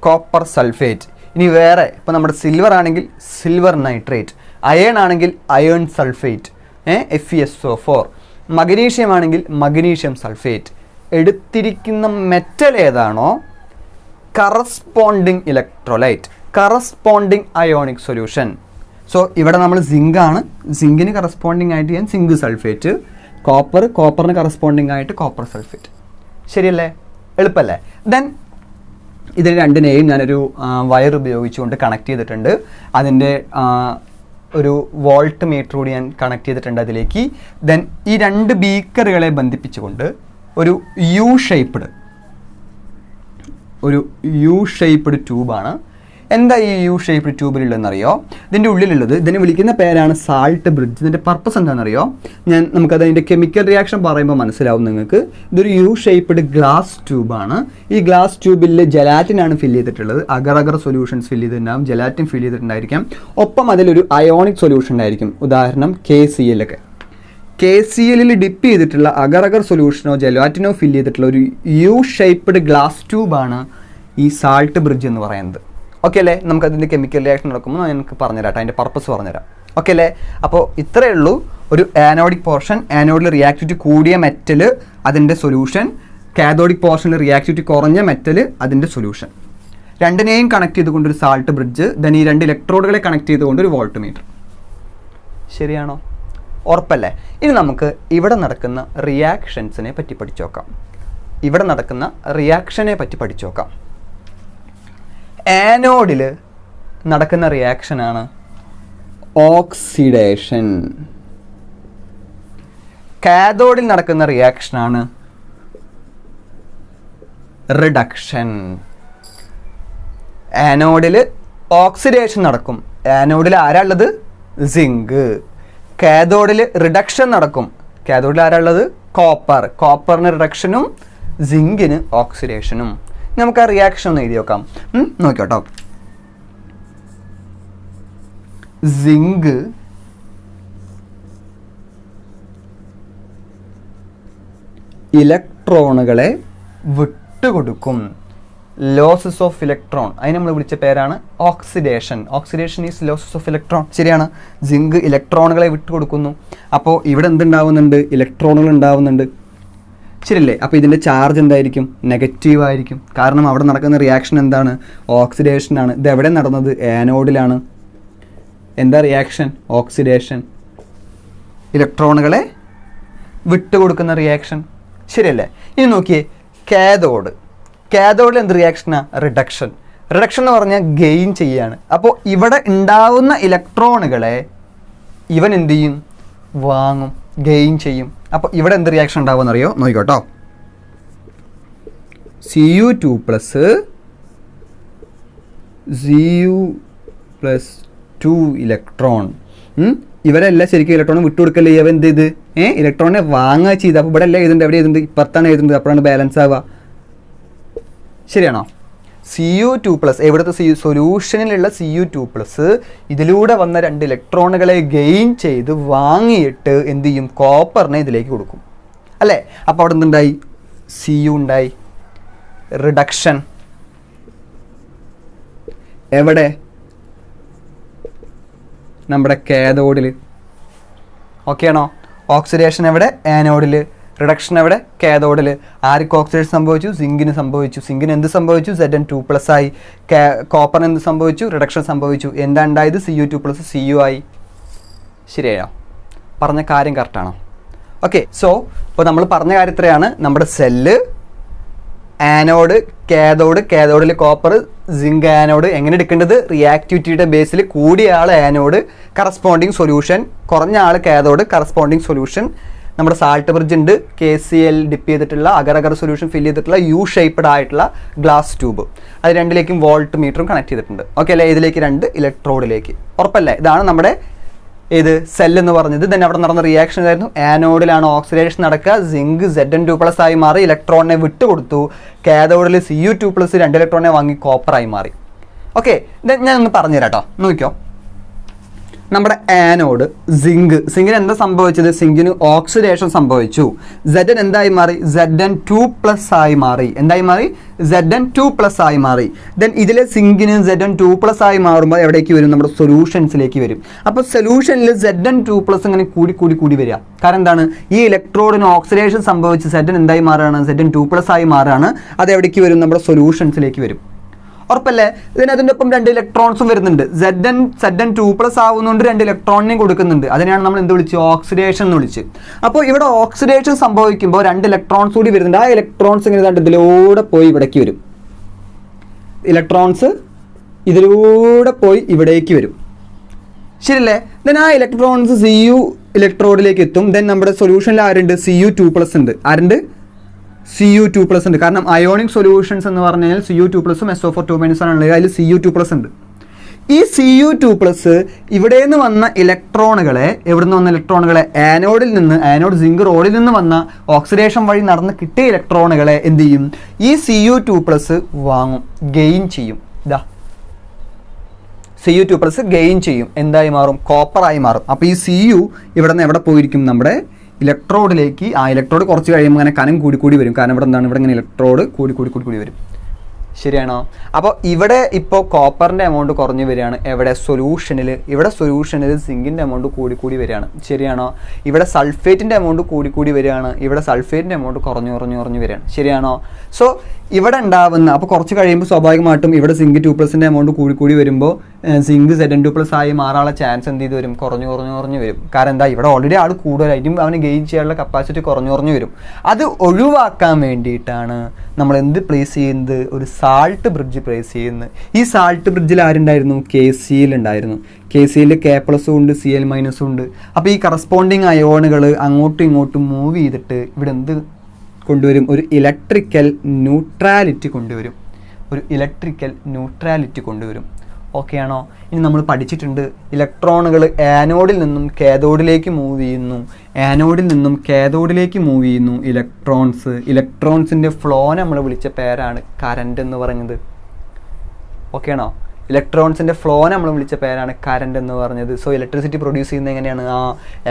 കോപ്പർ സൾഫേറ്റ്. ഇനി വേറെ ഇപ്പോൾ നമ്മുടെ സിൽവർ ആണെങ്കിൽ സിൽവർ നൈട്രേറ്റ്, അയേൺ ആണെങ്കിൽ അയേൺ സൾഫേറ്റ്, FeSO4, മഗ്നീഷ്യം ആണെങ്കിൽ മഗ്നീഷ്യം സൾഫേറ്റ്. എടുത്തിരിക്കുന്ന മെറ്റൽ ഏതാണോ corresponding electrolyte, corresponding ionic solution. So ഇവിടെ നമ്മൾ സിങ്ക് ആണ്, സിങ്കിന് കറസ്പോണ്ടിങ് ആയിട്ട് ഞാൻ സിങ്ക് സൾഫേറ്റ്, കോപ്പറിന് കറസ്പോണ്ടിങ് ആയിട്ട് കോപ്പർ സൾഫേറ്റ്. ശരിയല്ലേ? എളുപ്പമല്ലേ? ദെൻ ഇതിന് രണ്ടിനെയും ഞാനൊരു വയർ ഉപയോഗിച്ചുകൊണ്ട് കണക്ട് ചെയ്തിട്ടുണ്ട്. അതിൻ്റെ ഒരു വോൾട്ട് മീറ്റർ കൂടി ഞാൻ കണക്ട് ചെയ്തിട്ടുണ്ട് അതിലേക്ക്. ദെൻ ഈ രണ്ട് ബീക്കറുകളെ ബന്ധിപ്പിച്ചുകൊണ്ട് ഒരു യു ഷേപ്പ്ഡ് ട്യൂബാണ്. എന്താ ഈ യു ഷേപ്പ്ഡ് ട്യൂബിലുള്ളതെന്നറിയോ? ഇതിൻ്റെ ഉള്ളിലുള്ളത്, ഇതിനെ വിളിക്കുന്ന പേരാണ് സാൾട്ട് ബ്രിഡ്ജ്. ഇതിൻ്റെ പർപ്പസ് എന്താണെന്നറിയോ? നമുക്കത് അതിൻ്റെ കെമിക്കൽ റിയാക്ഷൻ പറയുമ്പോൾ മനസ്സിലാവും നിങ്ങൾക്ക്. ഇതൊരു യു ഷേപ്പ്ഡ് ഗ്ലാസ് ട്യൂബാണ്. ഈ ഗ്ലാസ് ട്യൂബിൽ ജലാറ്റിനാണ് ഫില്ല് ചെയ്തിട്ടുള്ളത്. അഗർ സൊല്യൂഷൻസ് ഫില്ല് ചെയ്തിട്ടുണ്ടാകും, ജലാറ്റിൻ ഫില്ല് ചെയ്തിട്ടുണ്ടായിരിക്കാം. ഒപ്പം അതിലൊരു അയോണിക് സൊല്യൂഷൻ ഉണ്ടായിരിക്കും. ഉദാഹരണം KCl ഒക്കെ. KCl ഡിപ്പ് ചെയ്തിട്ടുള്ള അഗർ സൊല്യൂഷനോ ജലാറ്റിനോ ഫില്ല് ചെയ്തിട്ടുള്ള ഒരു യു ഷേപ്പ്ഡ് ഗ്ലാസ് ട്യൂബാണ് ഈ സാൾട്ട് ബ്രിഡ്ജ് എന്ന് പറയുന്നത്. ഓക്കെ അല്ലേ? നമുക്കതിൻ്റെ കെമിക്കൽ റിയാക്ഷൻ നടക്കുമ്പോൾ എനിക്ക് പറഞ്ഞുതരാം, അതിൻ്റെ പർപ്പസ് പറഞ്ഞുതരാം. ഓക്കെ അല്ലേ? അപ്പോൾ ഇത്രയേ ഉള്ളൂ. ഒരു ആനോഡിക് പോർഷൻ, ആനോഡിൽ റിയാക്ടിവിറ്റി കൂടിയ മെറ്റൽ അതിൻ്റെ സൊല്യൂഷൻ, കാഥോഡിക് പോർഷനിൽ റിയാക്ടിവിറ്റി കുറഞ്ഞ മെറ്റൽ അതിൻ്റെ സൊല്യൂഷൻ. രണ്ടിനെയും കണക്ട് ചെയ്തുകൊണ്ട് ഒരു സാൾട്ട് ബ്രിഡ്ജ്, ദെൻ ഈ രണ്ട് ഇലക്ട്രോഡുകളെ കണക്ട് ചെയ്തുകൊണ്ട് ഒരു വോൾട്ട് മീറ്റർ. ശരിയാണോ? ഉറപ്പല്ലേ? ഇനി നമുക്ക് ഇവിടെ നടക്കുന്ന റിയാക്ഷൻസിനെ പറ്റി പഠിച്ചു നോക്കാം. ആനോഡിൽ നടക്കുന്ന റിയാക്ഷനാണ് ഓക്സിഡേഷൻ, കാഥോഡിൽ നടക്കുന്ന റിയാക്ഷനാണ് റിഡക്ഷൻ. ആനോഡിൽ ഓക്സിഡേഷൻ നടക്കും, ആനോഡിൽ ആരാ ഉള്ളത്? സിങ്ക്. കാഥോഡിൽ റിഡക്ഷൻ നടക്കും, കാഥോഡിൽ ആരാ ഉള്ളത്? കോപ്പറിന് റിഡക്ഷനും സിങ്കിന് ഓക്സിഡേഷനും. നമുക്ക് ആ റിയാക്ഷൻ ഒന്ന് എഴുതി നോക്കാം. നോക്കിയോട്ടോ. സിങ്ക് ഇലക്ട്രോണുകളെ വിട്ടുകൊടുക്കും. ലോസസ് ഓഫ് ഇലക്ട്രോൺ, അതിന് നമ്മൾ വിളിച്ച പേരാണ് oxidation. Oxidation is losses of electron. ശരിയാണ്. സിങ്ക് ഇലക്ട്രോണുകളെ വിട്ടുകൊടുക്കുന്നു. അപ്പോൾ ഇവിടെ എന്തുണ്ടാവുന്നുണ്ട്? ഇലക്ട്രോണുകൾ ഉണ്ടാവുന്നുണ്ട്. ശരിയല്ലേ? അപ്പോൾ ഇതിൻ്റെ ചാർജ് എന്തായിരിക്കും? നെഗറ്റീവ് ആയിരിക്കും. കാരണം അവിടെ നടക്കുന്ന റിയാക്ഷൻ എന്താണ്? ഓക്സിഡേഷനാണ്. ഇത് എവിടെ നടന്നത്? ആനോഡിലാണ്. എന്താ റിയാക്ഷൻ? ഓക്സിഡേഷൻ. ഇലക്ട്രോണുകളെ വിട്ടുകൊടുക്കുന്ന റിയാക്ഷൻ. ശരിയല്ലേ? ഇനി നോക്കിയേ, കാഥോഡിൽ എന്ത് റിയാക്ഷനാണ്? റിഡക്ഷൻ എന്ന് പറഞ്ഞാൽ ഗെയിൻ ചെയ്യാണ്. അപ്പോൾ ഇവിടെ ഉണ്ടാവുന്ന ഇലക്ട്രോണുകളെ ഇവൻ എന്ത് ചെയ്യും? വാങ്ങും, ഗെയിൻ ചെയ്യും. അപ്പോൾ ഇവിടെ എന്ത് റിയാക്ഷൻ ഉണ്ടാവുമെന്ന് അറിയോ? നോക്കിക്കോട്ടോ. Cu+2 electron. ഇവരെല്ലാം ശരിക്കും ഇലക്ട്രോൺ വിട്ടുകൊടുക്കല്ലേ? ഇവ എന്ത് ചെയ്ത് ഇലക്ട്രോണിനെ വാങ്ങുക ചെയ്ത്. അപ്പോൾ ഇവിടെ എല്ലാം എഴുതുന്നുണ്ട്, എവിടെ എഴുതുന്നുണ്ട്? ഇപ്പുറത്താണ് എഴുതുന്നത്. അപ്പോഴാണ് ബാലൻസ് ആവുക. ശരിയാണോ? Cu2+, എവിടുത്തെ സൊല്യൂഷനിലുള്ള Cu2+, ഇതിലൂടെ വന്ന രണ്ട് ഇലക്ട്രോണുകളെ ഗെയിൻ ചെയ്ത് വാങ്ങിയിട്ട് എന്ത് ചെയ്യും? കോപ്പറിനെ ഇതിലേക്ക് കൊടുക്കും അല്ലേ? അപ്പോൾ അവിടെ എന്തുണ്ടായി? Cu ഉണ്ടായി. റിഡക്ഷൻ എവിടെ? നമ്മുടെ കാഥോഡിൽ. ഓക്കെ ആണോ? ഓക്സിഡേഷൻ എവിടെ? ആനോഡിൽ. റിഡക്ഷൻ എവിടെ? കാഥോഡിൽ. ആർക്ക് ഓക്സിഡേഷൻ സംഭവിച്ചു? സിങ്കിന് സംഭവിച്ചു. സിങ്കിന് എന്ത് സംഭവിച്ചു? Zn2+ ആയി. കോപ്പറിന് എന്ത് സംഭവിച്ചു? റിഡക്ഷൻ സംഭവിച്ചു. എന്താ ഉണ്ടായത്? Cu2+ Cu ആയി. ശരിയായോ? പറഞ്ഞ കാര്യം കറക്റ്റാണോ? ഓക്കെ. സോ ഇപ്പോൾ നമ്മൾ പറഞ്ഞ കാര്യം ഇത്രയാണ്. നമ്മുടെ സെല്ല്, ആനോഡ്, കാഥോഡിൽ കോപ്പർ, സിങ്ക് ആനോഡ്. എങ്ങനെ എടുക്കേണ്ടത്? റിയാക്ടിവിറ്റിയുടെ ബേസിൽ കൂടിയ ആൾ ആനോഡ്, കറസ്പോണ്ടിങ് സൊല്യൂഷൻ. കുറഞ്ഞ ആൾ കാഥോഡ്, കറസ്പോണ്ടിങ് സൊല്യൂഷൻ. നമ്മുടെ സാൾട്ട് ബ്രിഡ്ജ് ഉണ്ട്, KCl ഡിപ്പ് ചെയ്തിട്ടുള്ള അഗർ സൊല്യൂഷൻ ഫില്ല് ചെയ്തിട്ടുള്ള യു ഷേപ്പ്ഡ് ആയിട്ടുള്ള ഗ്ലാസ് ട്യൂബ്. അത് രണ്ടിലേക്കും വോൾട്ട് മീറ്ററും കണക്ട് ചെയ്തിട്ടുണ്ട്. ഓക്കെ അല്ലേ? ഇതിലേക്ക് രണ്ട് ഇലക്ട്രോഡിലേക്ക്. ഉറപ്പല്ലേ? ഇതാണ് നമ്മുടെ സെല്ല് എന്ന് പറഞ്ഞത്. തന്നെ അവിടെ നടന്ന റിയാക്ഷൻ ആയിരുന്നു. ആനോഡിലാണ് ഓക്സിഡേഷൻ നടക്കുക, സിങ്ക് Zn2+ ആയി മാറി, ഇലക്ട്രോണിനെ വിട്ടുകൊടുത്തു. കാഥോഡിൽ Cu2+ രണ്ട് ഇലക്ട്രോണിനെ വാങ്ങി കോപ്പറായി മാറി. ഓക്കെ, ഞാൻ ഒന്ന് പറഞ്ഞുതരാം കേട്ടോ. നോക്കിയോ, നമ്മുടെ ആനോഡ് സിങ്കിന് എന്താ സംഭവിച്ചത്? സിങ്കിന് ഓക്സിഡേഷൻ സംഭവിച്ചു. Zn എന്തായി മാറി? Zn2+ ആയി മാറി. എന്തായി മാറി? Zn2+ ആയി മാറി. ദെൻ ഇതിലെ സിങ്കിന് Zn2+ ആയി മാറുമ്പോൾ എവിടേക്ക് വരും? നമ്മുടെ സൊല്യൂഷൻസിലേക്ക് വരും. അപ്പോൾ സൊല്യൂഷനിൽ Zn2+ ഇങ്ങനെ കൂടി വരിക. കാരണം എന്താണ്? ഈ ഇലക്ട്രോഡിന് ഓക്സിഡേഷൻ സംഭവിച്ച് Zn എന്തായി മാറുകയാണ്? Zn2+ ആയി മാറുകയാണ്. അത് എവിടേക്ക് വരും? നമ്മുടെ സൊല്യൂഷൻസിലേക്ക് വരും. ഉറപ്പല്ലേ? ഇതിനതിൻ്റെ ഒപ്പം 2 ഇലക്ട്രോൺസും വരുന്നുണ്ട്. Zn2+ ആവുന്നതുകൊണ്ട് 2 ഇലക്ട്രോണിനെയും കൊടുക്കുന്നുണ്ട്. അതിനെയാണ് നമ്മൾ എന്ത് വിളിച്ച്? ഓക്സിഡേഷൻ എന്ന് വിളിച്ച്. അപ്പോൾ ഇവിടെ ഓക്സിഡേഷൻ സംഭവിക്കുമ്പോൾ 2 ഇലക്ട്രോൺസ് കൂടി വരുന്നുണ്ട്. ആ ഇലക്ട്രോൺസ് ഇങ്ങനെ ഇതിലൂടെ പോയി ഇവിടേക്ക് വരും. ഇലക്ട്രോൺസ് ഇതിലൂടെ പോയി ഇവിടേക്ക് വരും. ശരിയല്ലേ? ദെൻ ആ ഇലക്ട്രോൺസ് Cu ഇലക്ട്രോഡിലേക്ക് എത്തും. ദെൻ നമ്മുടെ സൊല്യൂഷനിൽ ആരുണ്ട്? Cu2+ ഉണ്ട്. ആരുണ്ട്? Cu2+ ഉണ്ട്. കാരണം അയോണിക് സൊല്യൂഷൻസ് എന്ന് പറഞ്ഞു കഴിഞ്ഞാൽ Cu2+ഉം SO4 ആണുള്ളത്. അതിൽ Cu2+ ഉണ്ട്. ഈ Cu2+ ഇവിടെ നിന്ന് വന്ന ഇലക്ട്രോണുകളെ, എവിടുന്ന് വന്ന ഇലക്ട്രോണുകളെ? ആനോഡ് സിങ്ക് റോഡിൽ നിന്ന് വന്ന ഓക്സിഡേഷൻ വഴി നടന്ന് കിട്ടിയ ഇലക്ട്രോണുകളെ എന്ത് ചെയ്യും? ഈ Cu2+ വാങ്ങും, ഗെയിൻ ചെയ്യും. ഇതാ Cu2+ ഗെയിൻ ചെയ്യും. എന്തായി മാറും? കോപ്പറായി മാറും. അപ്പോൾ ഈ Cu ഇവിടെ നിന്ന് എവിടെ പോയിരിക്കും? നമ്മുടെ ഇലക്ട്രോഡിലേക്ക്. ആ ഇലക്ട്രോഡ് കുറച്ച് കഴിയുമ്പോൾ അങ്ങനെ കനം കൂടി വരും. കാരണം ഇവിടെ എന്താണ്? ഇവിടെ ഇങ്ങനെ ഇലക്ട്രോഡ് കൂടി വരും. ശരിയാണോ? അപ്പോൾ ഇവിടെ ഇപ്പോൾ കോപ്പറിൻ്റെ എമൗണ്ട് കുറഞ്ഞു വരികയാണ്. എവിടെ? സൊല്യൂഷനിൽ. ഇവിടെ സൊല്യൂഷനിൽ സിങ്കിൻ്റെ എമൗണ്ട് കൂടി വരികയാണ്. ശരിയാണോ? ഇവിടെ സൾഫേറ്റിൻ്റെ എമൗണ്ട് കൂടി വരികയാണ്. ഇവിടെ സൾഫേറ്റിൻ്റെ എമൗണ്ട് കുറഞ്ഞു വരികയാണ്. ശരിയാണോ? സോ ഇവിടെ ഉണ്ടാവുന്ന, അപ്പോൾ കുറച്ച് കഴിയുമ്പോൾ സ്വാഭാവികമായിട്ടും ഇവിടെ സിങ്ക് 2+ൻ്റെ എമൗണ്ട് കൂടി വരുമ്പോൾ സിങ്ക് Zn2+ ആയി മാറാനുള്ള ചാൻസ് എന്ത് ചെയ്ത് വരും? കുറഞ്ഞു വരും. കാരണം എന്താ? ഇവിടെ ഓൾറെഡി ആൾ കൂടുതലായിട്ടും അവന് ഗെയിൻ ചെയ്യാനുള്ള കപ്പാസിറ്റി കുറഞ്ഞു വരും. അത് ഒഴിവാക്കാൻ വേണ്ടിയിട്ടാണ് നമ്മൾ എന്ത് പ്ലേസ് ചെയ്യുന്നത്? ഒരു സാൾട്ട് ബ്രിഡ്ജ് പ്ലേസ് ചെയ്യുന്നത്. ഈ സാൾട്ട് ബ്രിഡ്ജിൽ ആരുണ്ടായിരുന്നു? KCl ഉണ്ടായിരുന്നു. KCl K+ ഉണ്ട്, Cl- ഉണ്ട്. അപ്പോൾ ഈ കറസ്പോണ്ടിങ് അയോണുകൾ അങ്ങോട്ടും ഇങ്ങോട്ടും മൂവ് ചെയ്തിട്ട് ഇവിടെ എന്ത് കൊണ്ടുവരും? ഒരു ഇലക്ട്രിക്കൽ ന്യൂട്രാലിറ്റി കൊണ്ടുവരും. ഓക്കെ ആണോ? ഇനി നമ്മൾ പഠിച്ചിട്ടുണ്ട് ഇലക്ട്രോണുകൾ ആനോഡിൽ നിന്നും കാഥോഡിലേക്ക് മൂവ് ചെയ്യുന്നു. ഇലക്ട്രോൺസിൻ്റെ ഫ്ലോനെ നമ്മൾ വിളിച്ച പേരാണ് കറണ്ട് എന്ന് പറയുന്നത്. ഓക്കെ ആണോ? ഇലക്ട്രോൺസിൻ്റെ ഫ്ലോനെ നമ്മൾ വിളിച്ച പേരാണ് കറണ്ട് എന്ന് പറഞ്ഞത്. സോ ഇലക്ട്രിസിറ്റി പ്രൊഡ്യൂസ് ചെയ്യുന്നത് എങ്ങനെയാണ്?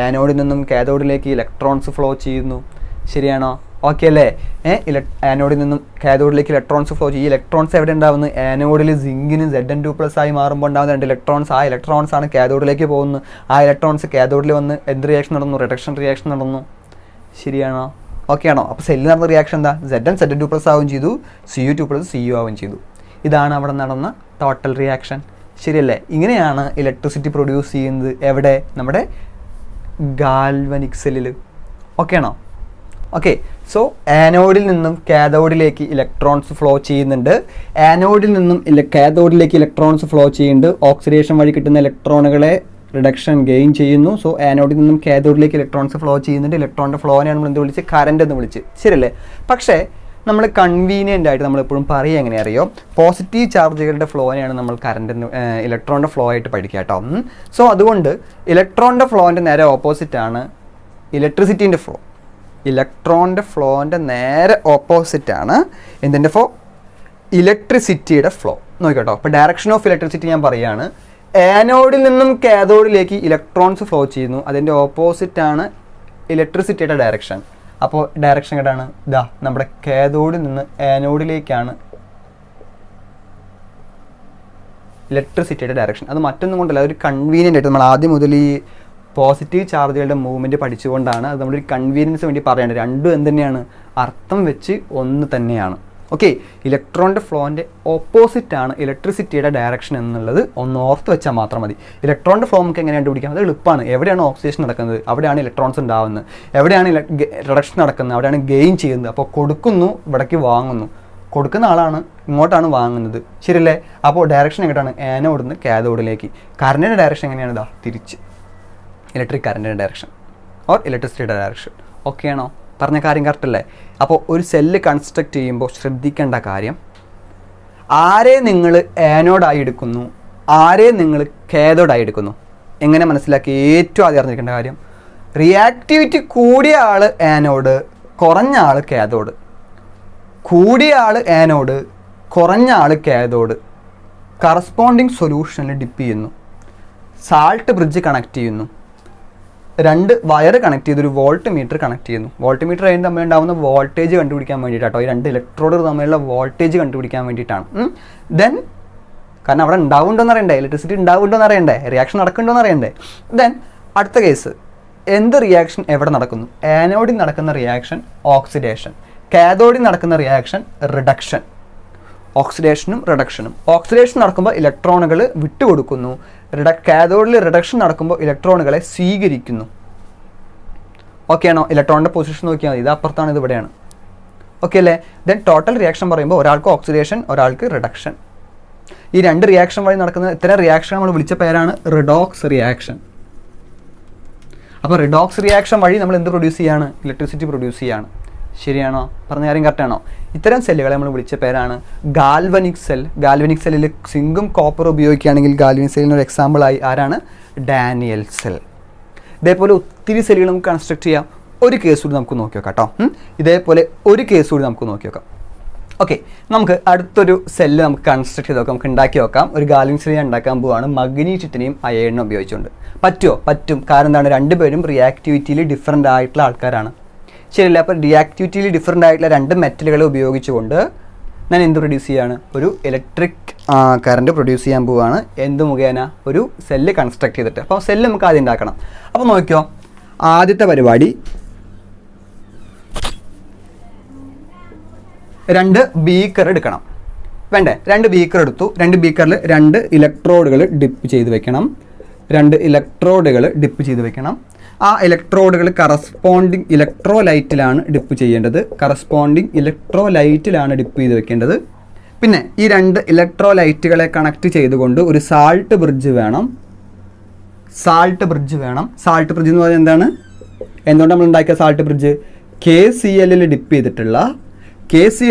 ആനോഡിൽ നിന്നും കാഥോഡിലേക്ക് ഇലക്ട്രോൺസ് ഫ്ലോ ചെയ്യുന്നു. ശരിയാണോ? ഓക്കെ അല്ലേ? ആനോഡിൽ നിന്നും കാഥോഡിലേക്ക് ഇലക്ട്രോൺസ് ഫ്ലോ ചെയ്യും. ഈ ഇലക്ട്രോൺസ് എവിടെ ഉണ്ടാവുന്നത്? ആനോഡിൽ സിങ്കിന് Zn2+ ആയി മാറുമ്പോൾ ഉണ്ടാകുന്ന 2 ഇലക്ട്രോൺസ്. ആ ഇലക്ട്രോൺസ് ആണ് കാഥോഡിലേക്ക് പോകുന്നത്. ആ ഇലക്ട്രോൺസ് കാഥോഡിൽ വന്ന് എന്ത് റിയാക്ഷൻ നടന്നു? റിഡക്ഷൻ റിയാക്ഷൻ നടന്നു. ശരിയാണോ? ഓക്കെ ആണോ? അപ്പോൾ സെല്ലിൽ നടന്ന റിയാക്ഷൻ എന്താ? Zn2+ ആവുകയും ചെയ്തു, Cu2+ Cu ആവുകയും ചെയ്തു. ഇതാണ് അവിടെ നടന്ന ടോട്ടൽ റിയാക്ഷൻ. ശരിയല്ലേ? ഇങ്ങനെയാണ് ഇലക്ട്രിസിറ്റി പ്രൊഡ്യൂസ് ചെയ്യുന്നത്. എവിടെ? നമ്മുടെ ഗാൽവനിക് സെല്ലിൽ. ഓക്കെ ആണോ? ഓക്കെ. സോ ആനോഡിൽ നിന്നും കാഥോഡിലേക്ക് ഇലക്ട്രോൺസ് ഫ്ലോ ചെയ്യുന്നുണ്ട്. ആനോഡിൽ നിന്നും കാഥോഡിലേക്ക് ഇലക്ട്രോൺസ് ഫ്ലോ ചെയ്യുന്നുണ്ട്. ഓക്സിഡേഷൻ വഴി കിട്ടുന്ന ഇലക്ട്രോണുകളെ റിഡക്ഷൻ ഗെയിൻ ചെയ്യുന്നു. സോ ആനോഡിൽ നിന്നും കാഥോഡിലേക്ക് ഇലക്ട്രോൺസ് ഫ്ലോ ചെയ്യുന്നുണ്ട്. ഇലക്ട്രോണിൻ്റെ ഫ്ലോനെയാണ് നമ്മൾ എന്ത് വിളിച്ച്? കറണ്ട് എന്ന് വിളിച്ച്. ശരിയല്ലേ? പക്ഷേ നമ്മൾ കൺവീനിയൻ്റ് ആയിട്ട് നമ്മളെപ്പോഴും പറയുക എങ്ങനെ അറിയോ? പോസിറ്റീവ് ചാർജുകളുടെ ഫ്ലോനെയാണ് നമ്മൾ കറണ്ട് ഇലക്ട്രോണിൻ്റെ ഫ്ലോ ആയിട്ട് പഠിക്കുക കേട്ടോ. സോ അതുകൊണ്ട് ഇലക്ട്രോണിൻ്റെ ഫ്ലോൻ്റെ നേരെ ഓപ്പോസിറ്റാണ് ഇലക്ട്രിസിറ്റീൻ്റെ ഫ്ലോ. ഇലക്ട്രോണിൻ്റെ ഫ്ലോൻ്റെ നേരെ ഓപ്പോസിറ്റാണ് എന്തിൻ്റെ ഫ്ലോ? ഇലക്ട്രിസിറ്റിയുടെ ഫ്ലോ. നോക്കിക്കോട്ടോ. അപ്പോൾ ഡയറക്ഷൻ ഓഫ് ഇലക്ട്രിസിറ്റി ഞാൻ പറയുകയാണ്. ആനോഡിൽ നിന്നും കാഥോഡിലേക്ക് ഇലക്ട്രോൺസ് ഫ്ലോ ചെയ്യുന്നു. അതിൻ്റെ ഓപ്പോസിറ്റാണ് ഇലക്ട്രിസിറ്റിയുടെ ഡയറക്ഷൻ. അപ്പോൾ ഡയറക്ഷൻ ഏതാണ്? ഇതാ നമ്മുടെ കാഥോഡിൽ നിന്ന് ആനോഡിലേക്കാണ് ഇലക്ട്രിസിറ്റിയുടെ ഡയറക്ഷൻ. അത് മറ്റൊന്നും കൊണ്ടല്ല, ഒരു കൺവീനിയൻ്റ് ആയിട്ട് നമ്മൾ ആദ്യം മുതൽ ഈ പോസിറ്റീവ് ചാർജുകളുടെ മൂവ്മെൻറ്റ് പഠിച്ചുകൊണ്ടാണ്. അത് നമ്മളൊരു കൺവീനിയൻസ് വേണ്ടി പറയേണ്ടത്. രണ്ടും എന്ത് തന്നെയാണ്? അർത്ഥം വെച്ച് ഒന്ന് തന്നെയാണ്. ഓക്കെ. ഇലക്ട്രോണിൻ്റെ ഫ്ലോൻ്റെ ഓപ്പോസിറ്റാണ് ഇലക്ട്രിസിറ്റിയുടെ ഡയറക്ഷൻ എന്നുള്ളത് ഒന്ന് ഓർത്ത് വെച്ചാൽ മാത്രം മതി. ഇലക്ട്രോണിൻ്റെ ഫ്ലോ നമുക്ക് എങ്ങനെ കണ്ടുപിടിക്കാം? അത് എളുപ്പമാണ്. എവിടെയാണ് ഓക്സിഡേഷൻ നടക്കുന്നത്? അവിടെയാണ് ഇലക്ട്രോൺസ് ഉണ്ടാകുന്നത്. എവിടെയാണ് റിഡക്ഷൻ നടക്കുന്നത്? അവിടെയാണ് ഗെയിൻ ചെയ്യുന്നത്. അപ്പോൾ കൊടുക്കുന്നു, ഇവിടേക്ക് വാങ്ങുന്നു. കൊടുക്കുന്ന ആളാണ് ഇങ്ങോട്ടാണ് വാങ്ങുന്നത്. ശരിയല്ലേ? അപ്പോൾ ഡയറക്ഷൻ എങ്ങോട്ടാണ്? ആനോഡിൽ നിന്ന് കാഥോഡിലേക്ക്. കറണ്ടിൻ്റെ ഡയറക്ഷൻ എങ്ങനെയാണ്? ഇതാ തിരിച്ച് ഇലക്ട്രിക് കറണ്ടിൻ്റെ ഡയറക്ഷൻ ഓർ ഇലക്ട്രിസിറ്റിയുടെ ഡയറക്ഷൻ. ഓക്കെ ആണോ? പറഞ്ഞ കാര്യം കറക്റ്റ് അല്ലേ? അപ്പോൾ ഒരു സെല്ല് കൺസ്ട്രക്ട് ചെയ്യുമ്പോൾ ശ്രദ്ധിക്കേണ്ട കാര്യം, ആരെ നിങ്ങൾ ആനോഡായി എടുക്കുന്നു, ആരെ നിങ്ങൾ കാഥോഡായി എടുക്കുന്നു, എങ്ങനെ മനസ്സിലാക്കി? ഏറ്റവും ആദ്യം അറിഞ്ഞിരിക്കേണ്ട കാര്യം, റിയാക്ടിവിറ്റി കൂടിയ ആൾ ആനോഡ്, കുറഞ്ഞ ആൾ കാഥോഡ്. കൂടിയ ആൾ ആനോഡ്, കുറഞ്ഞ ആൾ കാഥോഡ്. കറസ്പോണ്ടിങ് സൊല്യൂഷനിൽ ഡിപ്പ് ചെയ്യുന്നു. സാൾട്ട് ബ്രിഡ്ജ് കണക്ട് ചെയ്യുന്നു, 2 വയർ കണക്ട് ചെയ്ത് ഒരു വോൾട്ട് മീറ്റർ കണക്ട് ചെയ്യുന്നു. വോൾട്ട് മീറ്റർ അതിന് തമ്മിലുണ്ടാകുന്ന വോൾട്ടേജ് കണ്ടുപിടിക്കാൻ വേണ്ടിയിട്ടാട്ടോ, ഈ 2 ഇലക്ട്രോഡ് തമ്മിലുള്ള വോൾട്ടേജ് കണ്ടുപിടിക്കാൻ വേണ്ടിയിട്ടാണ്. ദെൻ കാരണം അവിടെ ഉണ്ടാവുന്നുണ്ടോയെന്ന് അറിയണ്ടേ, ഇലക്ട്രിസിറ്റി ഉണ്ടാവുന്നുണ്ടോയെന്ന് അറിയണ്ടേ, റിയാക്ഷൻ നടക്കുന്നുണ്ടോയെന്ന് അറിയണ്ടേ. ദെൻ അടുത്ത കേസ്, എന്ത് റിയാക്ഷൻ എവിടെ നടക്കുന്നു? ആനോഡിൽ നടക്കുന്ന റിയാക്ഷൻ ഓക്സിഡേഷൻ, കാഥോഡിൽ നടക്കുന്ന റിയാക്ഷൻ റിഡക്ഷൻ. ഓക്സിഡേഷനും റിഡക്ഷനും. ഓക്സിഡേഷൻ നടക്കുമ്പോൾ ഇലക്ട്രോണുകൾ വിട്ടുകൊടുക്കുന്നു, കാഥോഡിൽ റിഡക്ഷൻ നടക്കുമ്പോൾ ഇലക്ട്രോണുകളെ സ്വീകരിക്കുന്നു. ഓക്കെ ആണോ? ഇലക്ട്രോണിൻ്റെ പൊസിഷൻ നോക്കിയാൽ മതി, ഇത് അപ്പുറത്താണ്, ഇത് ഇവിടെയാണ്. ഓക്കെ അല്ലേ? ദെൻ ടോട്ടൽ റിയാക്ഷൻ പറയുമ്പോൾ ഒരാൾക്ക് ഓക്സിഡേഷൻ, ഒരാൾക്ക് റിഡക്ഷൻ. ഈ 2 റിയാക്ഷൻ വഴി നടക്കുന്ന ഇത്തരം റിയാക്ഷൻ നമ്മൾ വിളിച്ച പേരാണ് റിഡോക്സ് റിയാക്ഷൻ. അപ്പോൾ റിഡോക്സ് റിയാക്ഷൻ വഴി നമ്മൾ എന്ത് പ്രൊഡ്യൂസ് ചെയ്യാണ്? ഇലക്ട്രിസിറ്റി പ്രൊഡ്യൂസ് ചെയ്യാണ്. ശരിയാണോ? പറഞ്ഞ കാര്യം കറക്റ്റാണോ? ഇത്തരം സെല്ലുകളെ നമ്മൾ വിളിച്ച പേരാണ് ഗാൽവനിക് സെൽ. ഗാൽവനിക് സെല്ലിൽ സിങ്കും കോപ്പറും ഉപയോഗിക്കുകയാണെങ്കിൽ ഗാൽവനിക് സെല്ലിന് ഒരു എക്സാമ്പിളായി ആരാണ്? Daniel cell. ഇതേപോലെ ഒത്തിരി സെല്ലുകൾ നമുക്ക് കൺസ്ട്രക്ട് ചെയ്യാം. ഒരു കേസ് കൂടി നമുക്ക് നോക്കി നോക്കാം കേട്ടോ. ഇതേപോലെ ഒരു കേസ് കൂടി നമുക്ക് നോക്കി നോക്കാം. ഓക്കെ, നമുക്ക് അടുത്തൊരു സെല്ല് നമുക്ക് കൺസ്ട്രക്ട് ചെയ്ത് നോക്കാം, നമുക്ക് ഉണ്ടാക്കി നോക്കാം. ഒരു ഗാൽവനിക് സെല്ല് ഉണ്ടാക്കാൻ പോവുകയാണ് മഗ്നീഷ്യത്തിനെയും അയേണിനും ഉപയോഗിച്ചുകൊണ്ട്. പറ്റുമോ? പറ്റും. കാരണം എന്താണ്? രണ്ടുപേരും റിയാക്ടിവിറ്റിയിൽ ഡിഫറൻ്റ് ആയിട്ടുള്ള ആൾക്കാരാണ്. ശരിയല്ല? അപ്പോൾ റിയാക്ടിവിറ്റിയിൽ ഡിഫറൻ്റ് ആയിട്ടുള്ള 2 മെറ്റലുകളെ ഉപയോഗിച്ചുകൊണ്ട് ഞാൻ എന്ത് പ്രൊഡ്യൂസ് ചെയ്യാണ്? ഒരു ഇലക്ട്രിക് കറണ്ട് പ്രൊഡ്യൂസ് ചെയ്യാൻ പോവുകയാണ്. എന്ത് മുഖേന? ഒരു സെല്ല് കൺസ്ട്രക്ട് ചെയ്തിട്ട്. അപ്പോൾ സെല്ല് നമുക്ക് ആദ്യം ഉണ്ടാക്കണം. അപ്പോൾ നോക്കിയോ, ആദ്യത്തെ പരിപാടി 2 ബീക്കർ എടുക്കണം. വേണ്ടേ? 2 ബീക്കർ എടുത്തു. 2 ബീക്കറിൽ 2 ഇലക്ട്രോഡുകൾ ഡിപ്പ് ചെയ്ത് വെക്കണം. 2 ഇലക്ട്രോഡുകൾ ഡിപ്പ് ചെയ്ത് വെക്കണം. ആ ഇലക്ട്രോഡുകൾ കറസ്പോണ്ടിങ് ഇലക്ട്രോലൈറ്റിലാണ് ഡിപ്പ് ചെയ്യേണ്ടത്. കറസ്പോണ്ടിങ് ഇലക്ട്രോലൈറ്റിലാണ് ഡിപ്പ് ചെയ്ത് വെക്കേണ്ടത്. പിന്നെ ഈ 2 ഇലക്ട്രോലൈറ്റുകളെ കണക്ട് ചെയ്തുകൊണ്ട് ഒരു സാൾട്ട് ബ്രിഡ്ജ് വേണം. സാൾട്ട് ബ്രിഡ്ജ് വേണം. സാൾട്ട് ബ്രിഡ്ജ് എന്ന് പറഞ്ഞാൽ എന്താണ്? എന്തുകൊണ്ട് നമ്മൾ ഉണ്ടാക്കിയ സാൾട്ട് ബ്രിഡ്ജ്? KCl ഡിപ്പ് ചെയ്തിട്ടുള്ള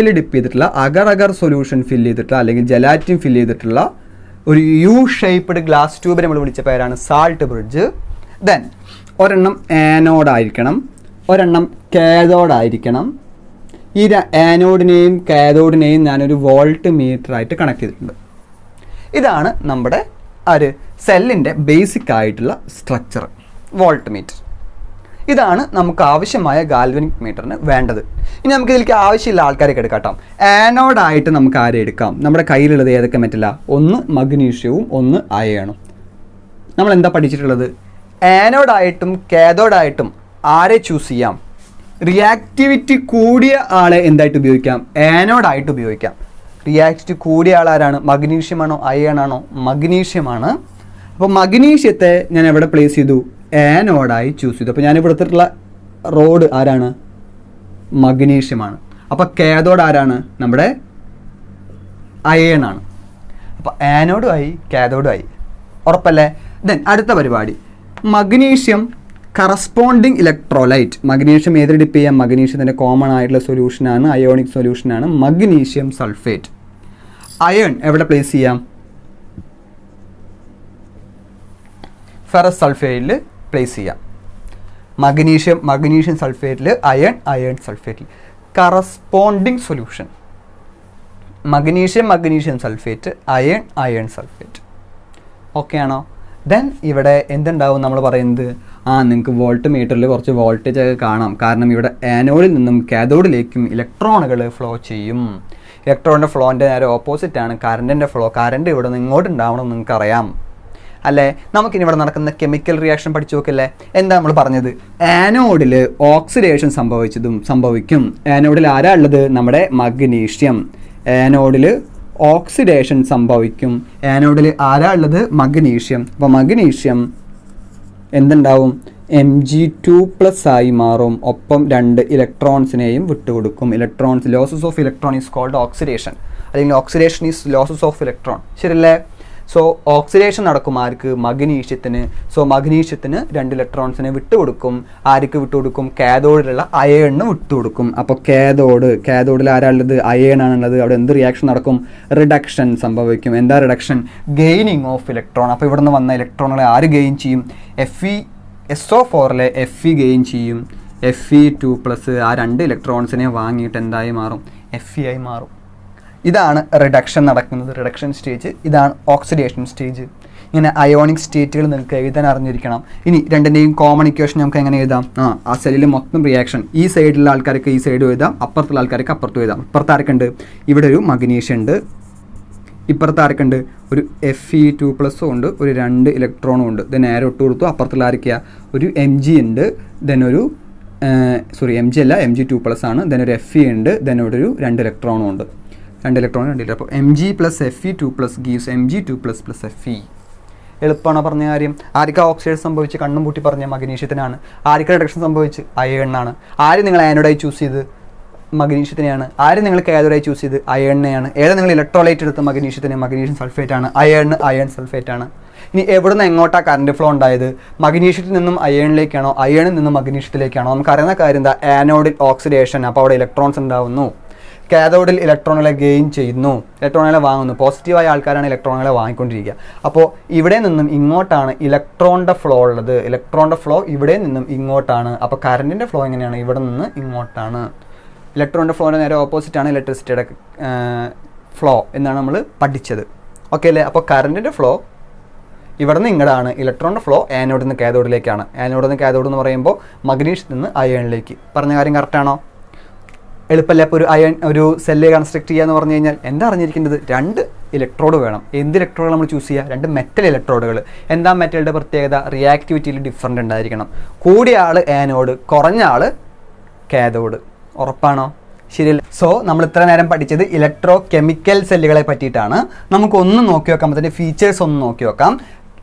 അഗർ സൊല്യൂഷൻ ഫില്ല് ചെയ്തിട്ടുള്ള അല്ലെങ്കിൽ ജലാറ്റിൻ ഫില്ല് ചെയ്തിട്ടുള്ള ഒരു യു ഷേപ്പ്ഡ് ഗ്ലാസ് ട്യൂബ് നമ്മൾ വിളിച്ച പേരാണ് സാൾട്ട് ബ്രിഡ്ജ്. ദെൻ ഒരെണ്ണം ആനോഡായിരിക്കണം, ഒരെണ്ണം കാഥോഡായിരിക്കണം. ഈ ആനോഡിനെയും കാഥോഡിനെയും ഞാനൊരു വോൾട്ട് മീറ്ററായിട്ട് കണക്ട് ചെയ്തിട്ടുണ്ട്. ഇതാണ് നമ്മുടെ സെല്ലിൻ്റെ ബേസിക് ആയിട്ടുള്ള സ്ട്രക്ചർ, വോൾട്ട് മീറ്റർ. ഇതാണ് നമുക്ക് ആവശ്യമായ ഗാൽവനിക് മീറ്ററിന് വേണ്ടത്. ഇനി നമുക്ക് ഇതിലേക്ക് ആവശ്യമില്ല ആൾക്കാരൊക്കെ എടുക്കാം കേട്ടോ. ആനോഡായിട്ട് നമുക്ക് ആരെ എടുക്കാം? നമ്മുടെ കയ്യിലുള്ളത് ഏതൊക്കെ മെറ്റലാ? ഒന്ന് മഗ്നീഷ്യവും ഒന്ന് അയണും. നമ്മൾ എന്താ പഠിച്ചിട്ടുള്ളത്? ആനോഡായിട്ടും കാഥോഡായിട്ടും ആരെ ചൂസ് ചെയ്യാം? റിയാക്ടിവിറ്റി കൂടിയ ആളെ എന്തായിട്ട് ഉപയോഗിക്കാം? ആനോഡായിട്ട് ഉപയോഗിക്കാം. റിയാക്ടിവിറ്റി കൂടിയ ആളാരാണ്? മഗ്നീഷ്യമാണോ അയണാണോ? മഗ്നീഷ്യമാണ്. അപ്പോൾ മഗ്നീഷ്യത്തെ ഞാൻ എവിടെ പ്ലേസ് ചെയ്തു? ആനോഡായി ചൂസ് ചെയ്തു. അപ്പോൾ ഞാൻ ഇവിടെ എടുത്തിട്ടുള്ള റോഡ് ആരാണ്? മഗ്നീഷ്യമാണ്. അപ്പോൾ കാഥോഡ് ആരാണ്? നമ്മുടെ അയണാണ്. അപ്പോൾ ആനോഡും ആയി, കാഥോഡും ആയി. ഉറപ്പല്ലേ? ദെൻ അടുത്ത പരിപാടി, മഗ്നീഷ്യം കറസ്പോണ്ടിങ് ഇലക്ട്രോലൈറ്റ്. മഗ്നീഷ്യം ഏത് ഡിപ്പ് ചെയ്യാം? മഗ്നീഷ്യത്തിൻ്റെ കോമൺ ആയിട്ടുള്ള സൊല്യൂഷനാണ്, അയോണിക് സൊല്യൂഷനാണ് മഗ്നീഷ്യം സൾഫേറ്റ്. അയൺ എവിടെ പ്ലേസ് ചെയ്യാം? ഫെറസ് സൾഫേറ്റിൽ പ്ലേസ് ചെയ്യാം. മഗ്നീഷ്യം സൾഫേറ്റിൽ, അയൺ സൾഫേറ്റിൽ. Corresponding solution magnesium sulphate, iron sulphate. Okay ആണോ? ദെൻ ഇവിടെ എന്തുണ്ടാവും? നമ്മൾ പറയുന്നത് നിങ്ങൾക്ക് വോൾട്ട് മീറ്ററിൽ കുറച്ച് വോൾട്ടേജ് ഒക്കെ കാണാം. കാരണം ഇവിടെ ആനോഡിൽ നിന്നും കാഥോഡിലേക്കും ഇലക്ട്രോണുകൾ ഫ്ലോ ചെയ്യും. ഇലക്ട്രോണിൻ്റെ ഫ്ലോൻ്റെ നേരെ ഓപ്പോസിറ്റാണ് കറണ്ടിൻ്റെ ഫ്ലോ. കറണ്ട് ഇവിടെ നിന്ന് ഇങ്ങോട്ട് ഉണ്ടാവണം നിങ്ങൾക്കറിയാം അല്ലേ? നമുക്കിനി ഇവിടെ നടക്കുന്ന കെമിക്കൽ റിയാക്ഷൻ പഠിച്ചു നോക്കല്ലേ? എന്താ നമ്മൾ പറഞ്ഞത്? ആനോഡിൽ ഓക്സിഡേഷൻ സംഭവിക്കും. ആനോഡിൽ ആരാ ഉള്ളത്? നമ്മുടെ മഗ്നീഷ്യം. ആനോഡിൽ ഓക്സിഡേഷൻ സംഭവിക്കും. ആനോഡിൽ ആരാ ഉള്ളത്? മഗ്നീഷ്യം. അപ്പോൾ മഗ്നീഷ്യം എന്തുണ്ടാവും? Mg2+ ആയി മാറും. ഒപ്പം 2 ഇലക്ട്രോൺസിനെയും വിട്ടുകൊടുക്കും. Losses of electron is called oxidation, അല്ലെങ്കിൽ oxidation is losses of electron. ശരിയല്ലേ? സോ ഓക്സിഡേഷൻ നടക്കും ആർക്ക്? മഗ്നീഷ്യത്തിന്. സോ മഗ്നീഷ്യത്തിന് 2 ഇലക്ട്രോൺസിനെ വിട്ടുകൊടുക്കും. ആർക്ക് വിട്ടുകൊടുക്കും? കാഥോഡിലുള്ള അയണിന് വിട്ടുകൊടുക്കും. അപ്പോൾ കാഥോഡിൽ ആരാളുള്ളത്? അയണാണുള്ളത്. അവിടെ എന്ത് റിയാക്ഷൻ നടക്കും? റിഡക്ഷൻ സംഭവിക്കും. എന്താ റിഡക്ഷൻ? Gaining of electron. അപ്പോൾ ഇവിടെ നിന്ന് വന്ന ഇലക്ട്രോണുകളെ ആര് ഗെയിൻ ചെയ്യും? SO4 Fe ഗെയിൻ ചെയ്യും. Fe2+ ആ 2 ഇലക്ട്രോൺസിനെ വാങ്ങിയിട്ട് എന്തായി മാറും? Fe ആയി മാറും. ഇതാണ് റിഡക്ഷൻ നടക്കുന്നത്, റിഡക്ഷൻ സ്റ്റേജ്. ഇതാണ് ഓക്സിഡേഷൻ സ്റ്റേജ്. ഇങ്ങനെ അയോണിക് സ്റ്റേറ്റുകൾ നിങ്ങൾക്ക് എഴുതാൻ അറിഞ്ഞിരിക്കണം. ഇനി രണ്ടിൻ്റെയും കോമൺ ഇക്വേഷൻ നമുക്ക് എങ്ങനെ എഴുതാം? ആ സെല്ലിൽ മൊത്തം റിയാക്ഷൻ ഈ സൈഡിലുള്ള ആൾക്കാർക്ക് ഈ സൈഡ് എഴുതാം, അപ്പുറത്തുള്ള ആൾക്കാർക്ക് അപ്പുറത്തും എഴുതാം. ഇപ്പുറത്ത് ആർക്കുണ്ട്? ഇവിടെ ഒരു മഗ്നീഷ്യം ഉണ്ട്. ഇപ്പുറത്ത് ആർക്കുണ്ട്? ഒരു Fe2+ ഉണ്ട്, ഒരു 2 ഇലക്ട്രോണും ഉണ്ട്. ദെൻ നേരെ ഇട്ട് കൊടുത്തു. അപ്പുറത്തുള്ള ആർക്കാ? ഒരു Mg ഉണ്ട്, ദെൻ ഒരു Mg അല്ല Mg2+ ആണ്. ദെൻ ഒരു Fe ഉണ്ട്, ദെൻ ഇവിടെ ഒരു 2 ഇലക്ട്രോണും ഉണ്ട്. 2 ഇലക്ട്രോൺ 2 ഇല്ല. അപ്പോൾ Mg + Fe2+ gives Mg2+ Fe. എളുപ്പമാണോ പറഞ്ഞ കാര്യം? ആർക്കാ ഓക്സൈഡ് സംഭവിച്ച്? കണ്ണും പൂട്ടി പറഞ്ഞ മഗ്നീഷ്യത്തിനാണ്. ആർക്കാ റിഡക്ഷൻ സംഭവിച്ച്? അയണിനാണ്. ആര് നിങ്ങൾ ആനോഡായി ചൂസ് ചെയ്ത്? മഗ്നീഷ്യത്തിനെയാണ്. ആര് നിങ്ങൾ കാഥോഡായി ചൂസ് ചെയ്ത്? അയണിനെയാണ്. ഏതാ നിങ്ങൾ ഇലക്ട്രോലൈറ്റ് എടുത്ത്? മഗ്നീഷ്യത്തിന്. മഗ്നീഷ്യം സൾഫേറ്റ് ആണ്. അയൺ സൾഫേറ്റ് ആണ്. ഇനി എവിടുന്ന് എങ്ങോട്ടാണ് കറണ്ട് ഫ്ലോ ഉണ്ടായത്? മഗ്നീഷ്യത്തിൽ നിന്നും അയണിലേക്കാണോ, അയണിൽ നിന്നും മഗ്നീഷ്യത്തിലേക്കാണോ? നമുക്കറിയുന്ന കാര്യം എന്താ? ആനോഡിൽ ഓക്സിഡേഷൻ, അപ്പോൾ അവിടെ ഇലക്ട്രോൺസ് ഉണ്ടാവുന്നു. കാഥോഡിൽ ഇലക്ട്രോണുകളെ ഗെയിൻ ചെയ്യുന്നു, ഇലക്ട്രോണുകളെ വാങ്ങുന്നു. പോസിറ്റീവായ ആൾക്കാരാണ് ഇലക്ട്രോണുകളെ വാങ്ങിക്കൊണ്ടിരിക്കുക. അപ്പോൾ ഇവിടെ നിന്നും ഇങ്ങോട്ടാണ് ഇലക്ട്രോണിൻ്റെ ഫ്ലോ ഉള്ളത്. ഇലക്ട്രോണിൻ്റെ ഫ്ലോ ഇവിടെ നിന്നും ഇങ്ങോട്ടാണ്. അപ്പോൾ കറണ്ടിൻ്റെ ഫ്ലോ എങ്ങനെയാണ്? ഇവിടെ നിന്ന് ഇങ്ങോട്ടാണ്. ഇലക്ട്രോണിൻ്റെ ഫ്ലോയുടെ നേരെ ഓപ്പോസിറ്റാണ് ഇലക്ട്രിസിറ്റിയുടെ ഫ്ലോ എന്നാണ് നമ്മൾ പഠിച്ചത്. ഓക്കെ അല്ലേ? അപ്പോൾ കറണ്ടിൻ്റെ ഫ്ലോ ഇവിടെ നിന്ന് ഇങ്ങോട്ടാണ്. ഇലക്ട്രോണിൻ്റെ ഫ്ലോ ആനോഡിൽ നിന്ന് കാഥോഡിലേക്കാണ്. ആനോഡിൽ നിന്ന് കാഥോഡ് എന്ന് പറയുമ്പോൾ മഗ്നീഷ്യത്തിൽ നിന്ന് അയണിലേക്ക്. പറഞ്ഞ കാര്യം കറക്റ്റാണോ? എളുപ്പമല്ല. ഇപ്പോൾ ഒരു സെല്ല് കൺസ്ട്രക്ട് ചെയ്യുക എന്ന് പറഞ്ഞു കഴിഞ്ഞാൽ എന്താ അറിഞ്ഞിരിക്കേണ്ടത്? 2 ഇലക്ട്രോഡ് വേണം. എന്ത് ഇലക്ട്രോഡ് നമ്മൾ ചൂസ് ചെയ്യുക? 2 മെറ്റൽ ഇലക്ട്രോഡുകൾ. എന്താ മെറ്റലിൻ്റെ പ്രത്യേകത? റിയാക്ടിവിറ്റിയിൽ ഡിഫറൻറ്റ് ഉണ്ടായിരിക്കണം. കൂടിയ ആൾ ആനോഡ്, കുറഞ്ഞ ആൾ കാഥോഡ്. ഉറപ്പാണോ? ശരിയല്ല? സോ നമ്മൾ ഇത്ര നേരം പഠിച്ചത് ഇലക്ട്രോ കെമിക്കൽ സെല്ലുകളെ പറ്റിയിട്ടാണ്. നമുക്കൊന്ന് നോക്കി നോക്കാം, അതിൻ്റെ ഫീച്ചേഴ്സ് ഒന്ന് നോക്കി നോക്കാം.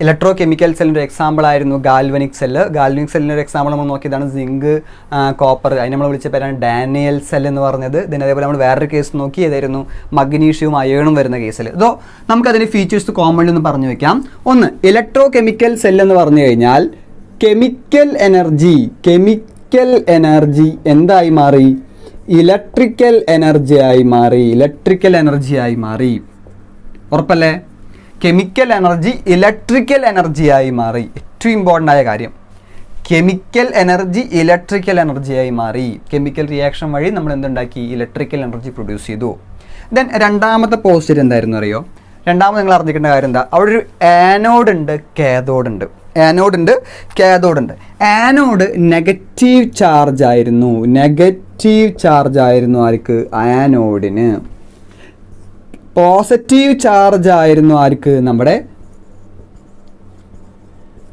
ഇലക്ട്രോ കെമിക്കൽ സെല്ലിൻ്റെ ഒരു എക്സാമ്പിൾ ആയിരുന്നു ഗാൽവനിക് സെല്ല്. ഗാൽവനിക് സെല്ലിൻ്റെ ഒരു എക്സാമ്പിൾ നമ്മൾ നോക്കിയതാണ് സിങ്ക്, കോപ്പർ. അതിന് നമ്മൾ വിളിച്ച പേരാണ് ഡാനിയൽ സെൽ എന്ന് പറഞ്ഞത്. ഇതിന് അതേപോലെ നമ്മൾ വേറൊരു കേസ് നോക്കി, ഏതായിരുന്നു? മഗ്നീഷ്യവും അയേണും വരുന്ന കേസിൽ. ഇതോ നമുക്കതിൻ്റെ ഫീച്ചേഴ്സ് കോമൺലി ഒന്ന് പറഞ്ഞു വയ്ക്കാം. ഒന്ന്, ഇലക്ട്രോ കെമിക്കൽ സെൽ എന്ന് പറഞ്ഞു കഴിഞ്ഞാൽ കെമിക്കൽ എനർജി എന്തായി മാറി? ഇലക്ട്രിക്കൽ എനർജിയായി മാറി. ഉറപ്പല്ലേ? കെമിക്കൽ എനർജി ഇലക്ട്രിക്കൽ എനർജിയായി മാറി. ഏറ്റവും ഇമ്പോർട്ടൻ്റ് ആയ കാര്യം, കെമിക്കൽ എനർജി ഇലക്ട്രിക്കൽ എനർജിയായി മാറി. കെമിക്കൽ റിയാക്ഷൻ വഴി നമ്മൾ എന്തുണ്ടാക്കി? ഇലക്ട്രിക്കൽ എനർജി പ്രൊഡ്യൂസ് ചെയ്തു. ദെൻ രണ്ടാമത്തെ പോസിറ്റീവ് എന്തായിരുന്നു അറിയോ? രണ്ടാമത് നിങ്ങൾ അറിഞ്ഞിരിക്കേണ്ട കാര്യം എന്താ? അവിടെ ഒരു ആനോഡ് ഉണ്ട്, കാഥോഡ് ഉണ്ട്. ആനോഡ് നെഗറ്റീവ് ചാർജ് ആയിരുന്നു ആർക്ക്? ആനോഡിന്. പോസിറ്റീവ് ചാർജ് ആയിരുന്നു ആർക്ക്? നമ്മുടെ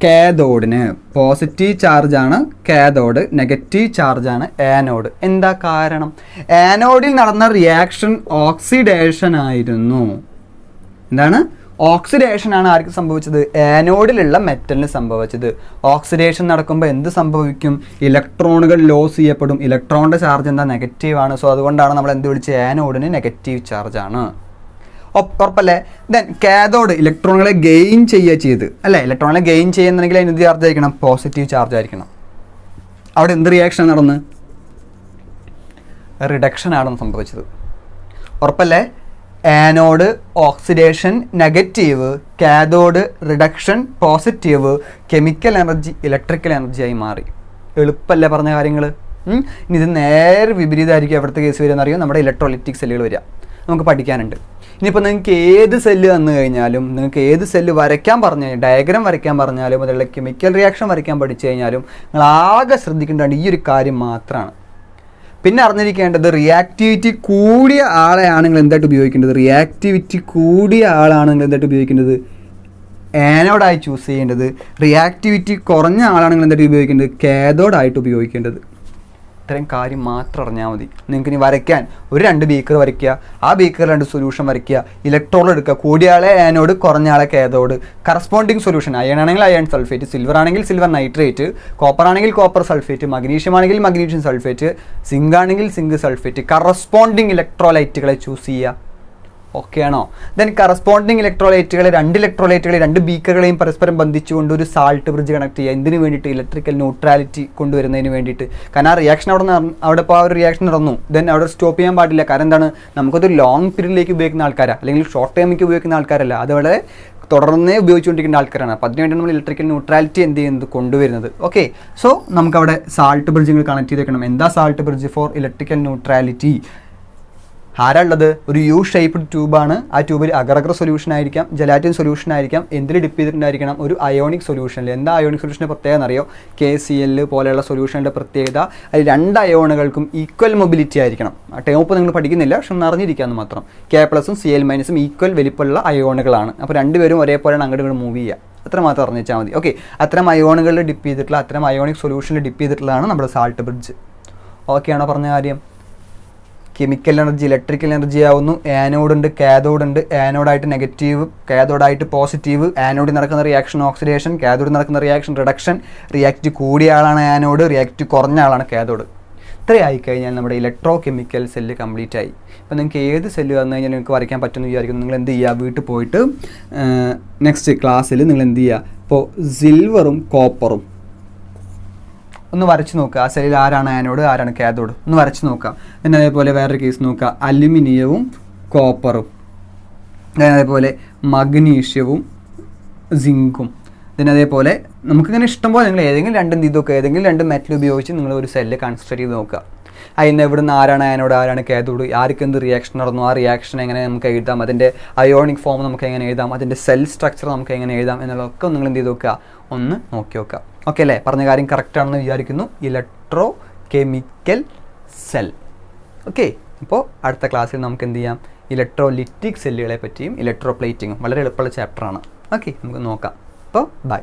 കാഥോഡിന്. പോസിറ്റീവ് ചാർജാണ് കാഥോഡ്, നെഗറ്റീവ് ചാർജാണ് ആനോഡ്. എന്താ കാരണം? ആനോഡിൽ നടന്ന റിയാക്ഷൻ ഓക്സിഡേഷൻ ആയിരുന്നു. എന്താണ്? ഓക്സിഡേഷൻ ആണ് ആർക്ക് സംഭവിച്ചത്? ആനോഡിലുള്ള മെറ്റലിന് സംഭവിച്ചത്. ഓക്സിഡേഷൻ നടക്കുമ്പോൾ എന്ത് സംഭവിക്കും? ഇലക്ട്രോണുകൾ ലോസ് ചെയ്യപ്പെടും. ഇലക്ട്രോണിൻ്റെ ചാർജ് എന്താ? നെഗറ്റീവാണ്. സോ അതുകൊണ്ടാണ് നമ്മൾ എന്ത് വിളിച്ചത്? ആനോഡിന് നെഗറ്റീവ് ചാർജാണ്. ഉറപ്പല്ലേ? ദെൻ കാഥോഡ് ഇലക്ട്രോണുകളെ ഗെയിൻ ചെയ്ത് അല്ലേ? ഇലക്ട്രോണുകളെ ഗെയിൻ ചെയ്യുന്നുണ്ടെങ്കിൽ അതിന് എന്ത് ചാർജ് ആയിരിക്കണം? പോസിറ്റീവ് ചാർജ് ആയിരിക്കണം. അവിടെ എന്ത് റിയാക്ഷൻ നടന്ന്? റിഡക്ഷൻ ആണ് സംഭവിച്ചത്. ഉറപ്പല്ലേ? Anode oxidation negative, cathode reduction positive, chemical energy electrical എനർജിയായി മാറി. എളുപ്പമല്ലേ പറഞ്ഞ കാര്യങ്ങൾ? ഇനി ഇത് നേരെ വിപരീതമായിരിക്കും എവിടുത്തെ കേസ് വരിക എന്നറിയോ? നമ്മുടെ ഇലക്ട്രോലൈറ്റിക് സെല്ലുകൾ വരിക. നമുക്ക് പഠിക്കാനുണ്ട്. ഇനിയിപ്പോൾ നിങ്ങൾക്ക് ഏത് സെല്ല് തന്നു കഴിഞ്ഞാലും, നിങ്ങൾക്ക് ഏത് സെല്ല് വരയ്ക്കാൻ പറഞ്ഞു കഴിഞ്ഞാൽ, ഡയഗ്രാം വരയ്ക്കാൻ പറഞ്ഞാലും, അതിലുള്ള കെമിക്കൽ റിയാക്ഷൻ വരയ്ക്കാൻ പഠിച്ചു കഴിഞ്ഞാലും നിങ്ങൾ ആകെ ശ്രദ്ധിക്കേണ്ടത് ഈ ഒരു കാര്യം മാത്രമാണ്. പിന്നെ അറിഞ്ഞിരിക്കേണ്ടത് റിയാക്ടിവിറ്റി കൂടിയ ആളെയാണ് നിങ്ങൾ എന്തായിട്ട് ഉപയോഗിക്കേണ്ടത്? ആനോഡായി ചൂസ് ചെയ്യേണ്ടത്. റിയാക്ടിവിറ്റി കുറഞ്ഞ ആളാണ് നിങ്ങൾ എന്തായിട്ട് ഉപയോഗിക്കേണ്ടത്? കാഥോഡായിട്ട് ഉപയോഗിക്കേണ്ടത്. ഇത്രയും കാര്യം മാത്രം അറിഞ്ഞാൽ മതി. നിങ്ങൾക്ക് ഇനി വരയ്ക്കാൻ ഒരു 2 ബീക്കർ വരയ്ക്കുക, ആ ബീക്കറിൽ 2 സൊല്യൂഷൻ വരയ്ക്കുക, ഇലക്ട്രോൺ എടുക്കുക, കൂടിയ ആളെ ആനോഡ്, കുറഞ്ഞ ആളെ കാഥോഡ്. കറസ്പോണ്ടിങ് സൊല്യൂഷൻ അയൺ ആണെങ്കിൽ അയൺ സൾഫേറ്റ്, സിൽവർ ആണെങ്കിൽ സിൽവർ നൈട്രേറ്റ്, കോപ്പർ ആണെങ്കിൽ കോപ്പർ സൾഫേറ്റ്, മഗ്നീഷ്യം ആണെങ്കിൽ മഗ്നീഷ്യം സൾഫേറ്റ്, സിങ്ക് ആണെങ്കിൽ സിങ്ക് സൾഫേറ്റ്. കറസ്പോണ്ടിങ് ഇലക്ട്രോലൈറ്റുകളെ ചൂസ് ചെയ്യുക. ഓക്കെ ആണോ? ദെൻ കറസ്പോണ്ടിങ് ഇലക്ട്രോലൈറ്റുകളെ 2 ഇലക്ട്രോലൈറ്റുകളെ 2 ബീക്കറുകളെയും പരസ്പരം ബന്ധിച്ചുകൊണ്ട് ഒരു സാൾട്ട് ബ്രിഡ്ജ് കണക്ട് ചെയ്യുക. എന്തിനു വേണ്ടിയിട്ട്? ഇലക്ട്രിക്കൽ ന്യൂട്രാലിറ്റി കൊണ്ടുവരുന്നതിന് വേണ്ടിയിട്ട്. കാരണം ആ റിയാക്ഷൻ അവിടെ ഇപ്പോൾ ആ ഒരു റിയാക്ഷൻ നടന്നു, ദെൻ അവിടെ സ്റ്റോപ്പ് ചെയ്യാൻ പാടില്ല. കാരണം എന്താണ്? നമുക്കതൊരു ലോങ് പീരീഡിലേക്ക് ഉപയോഗിക്കുന്ന ആൾക്കാരാണ്, അല്ലെങ്കിൽ ഷോർട്ട് ടൈമിലേക്ക് ഉപയോഗിക്കുന്ന ആൾക്കാരല്ല, അതുപോലെ തുടർന്നേ ഉപയോഗിച്ചുകൊണ്ടിരിക്കുന്ന ആൾക്കാരാണ്. അപ്പോൾ അതിനുവേണ്ടി നമ്മൾ ഇലക്ട്രിക്കൽ ന്യൂട്രാലിറ്റി എന്ത് ചെയ്യുന്നത്? കൊണ്ടുവരുന്നത്. ഓക്കെ, സോ നമുക്കവിടെ സാൾട്ട് ബ്രിഡ്ജുകൾ കണക്ട് ചെയ്ത് വെക്കണം. എന്താ salt bridge? For electrical neutrality. ആരാളുള്ളത്? ഒരു യു ഷേപ്ഡ് ട്യൂബാണ്. ആ ട്യൂബിൽ അഗർ സൊല്യൂഷൻ ആയിരിക്കാം, ജലാറ്റിൻ സൊല്യൂഷൻ ആയിരിക്കാം, എന്തിൽ ഡിപ്പ് ചെയ്തിട്ടുണ്ടായിരിക്കണം? ഒരു അയോണിക് സൊല്യൂഷനിൽ. എന്താ അയോണിക് സൊല്യൂഷൻ്റെ പ്രത്യേകത എന്നറിയോ? KCl പോലെയുള്ള സൊല്യൂഷൻ്റെ പ്രത്യേകത അതിൽ 2 അയോണുകൾക്കും ഈക്വൽ മൊബിലിറ്റി ആയിരിക്കണം. ആ ടേം ഇപ്പോൾ നിങ്ങൾ പഠിക്കുന്നില്ല, പക്ഷെ ഒന്ന് അറിഞ്ഞിരിക്കാമെന്ന് മാത്രം. K+ഉം Cl- ഈക്വൽ വലിപ്പമുള്ള അയോണുകളാണ്. അപ്പോൾ രണ്ടുപേരും ഒരേപോലെയാണ് അങ്ങോട്ട് ഇങ്ങോട്ട് മൂവ് ചെയ്യുക. അത്ര മാത്രം അറിഞ്ഞാൽ മതി. ഓക്കെ, അത്തരം അയോണുകളിൽ ഡിപ്പ് ചെയ്തിട്ടുള്ള, അത്തരം അയോണിക് സൊല്യൂഷനിൽ ഡിപ്പ് ചെയ്തിട്ടുള്ളതാണ് നമ്മുടെ സാൾട്ട് ബ്രിഡ്ജ്. ഓക്കെ ആണോ പറഞ്ഞ കാര്യം? കെമിക്കൽ എനർജി, ഇലക്ട്രിക്കൽ എനർജി ആവുന്നു. ആനോഡ് ഉണ്ട്, കാഥോഡ് ഉണ്ട്. ആനോഡായിട്ട് നെഗറ്റീവ്, കാഥോഡായിട്ട് പോസിറ്റീവ്. ആനോഡിൽ നടക്കുന്ന റിയാക്ഷൻ ഓക്സിഡേഷൻ, കാഥോഡിൽ നടക്കുന്ന റിയാക്ഷൻ റിഡക്ഷൻ. റിയാക്റ്റ് കൂടിയ ആളാണ് ആനോഡ്, റിയാക്റ്റ് കുറഞ്ഞ ആളാണ് കാഥോഡ്. ഇത്രയായി കഴിഞ്ഞാൽ നമ്മുടെ ഇലക്ട്രോ കെമിക്കൽ സെല്ല് കംപ്ലീറ്റ് ആയി. ഇപ്പോൾ നിങ്ങൾക്ക് ഏത് സെല്ല് വന്നു കഴിഞ്ഞാൽ നിങ്ങൾക്ക് വരയ്ക്കാൻ പറ്റുമെന്ന് വിചാരിക്കുന്നു. നിങ്ങൾ എന്ത് ചെയ്യുക? വീട്ടിൽ പോയിട്ട് നെക്സ്റ്റ് ക്ലാസ്സിൽ നിങ്ങൾ എന്ത് ചെയ്യുക? ഇപ്പോൾ സിൽവറും കോപ്പറും ഒന്ന് വരച്ച് നോക്കുക. ആ സെല്ലിൽ ആരാണ് ആനോഡ്, ആരാണ് കാഥോഡ് ഒന്ന് വരച്ച് നോക്കാം. പിന്നെ അതേപോലെ വേറൊരു കേസ് നോക്കുക, അലുമിനിയവും കോപ്പറും. അതേപോലെ മഗ്നീഷ്യവും സിങ്കും. പിന്നെ അതേപോലെ നമുക്കിങ്ങനെ ഇഷ്ടംപോലെ നിങ്ങൾ ഏതെങ്കിലും 2 മെറ്റൽ ഉപയോഗിച്ച് നിങ്ങൾ ഒരു സെല്ല് കൺസിഡർ ചെയ്ത് നോക്കുക. അതിന് എവിടുന്ന് ആരാണ് ആനോഡ്, ആരാണ് കാഥോഡ്, ആർക്ക് എന്ത് റിയാക്ഷൻ നടന്നു, ആ റിയാക്ഷൻ എങ്ങനെ നമുക്ക് എഴുതാം, അതിൻ്റെ അയോണിക് ഫോം നമുക്ക് എങ്ങനെ എഴുതാം, അതിൻ്റെ സെൽ സ്ട്രക്ചർ നമുക്ക് എങ്ങനെ എഴുതാം എന്നുള്ളതൊക്കെ നിങ്ങൾ എന്ത് ചെയ്ത് നോക്കുക? ഒന്ന് നോക്കി നോക്കുക. ഓക്കെ അല്ലേ? പറഞ്ഞ കാര്യം കറക്റ്റ് ആണെന്ന് വിചാരിക്കുന്നു. Electro chemical cell. ഓക്കെ, അപ്പോൾ അടുത്ത ക്ലാസ്സിൽ നമുക്ക് എന്ത് ചെയ്യാം? ഇലക്ട്രോലിറ്റിക് സെല്ലുകളെ പറ്റിയും ഇലക്ട്രോ പ്ലേറ്റിങ്ങും വളരെ എളുപ്പമുള്ള ചാപ്റ്ററാണ്. ഓക്കെ, നമുക്ക് നോക്കാം. അപ്പോൾ ബൈ.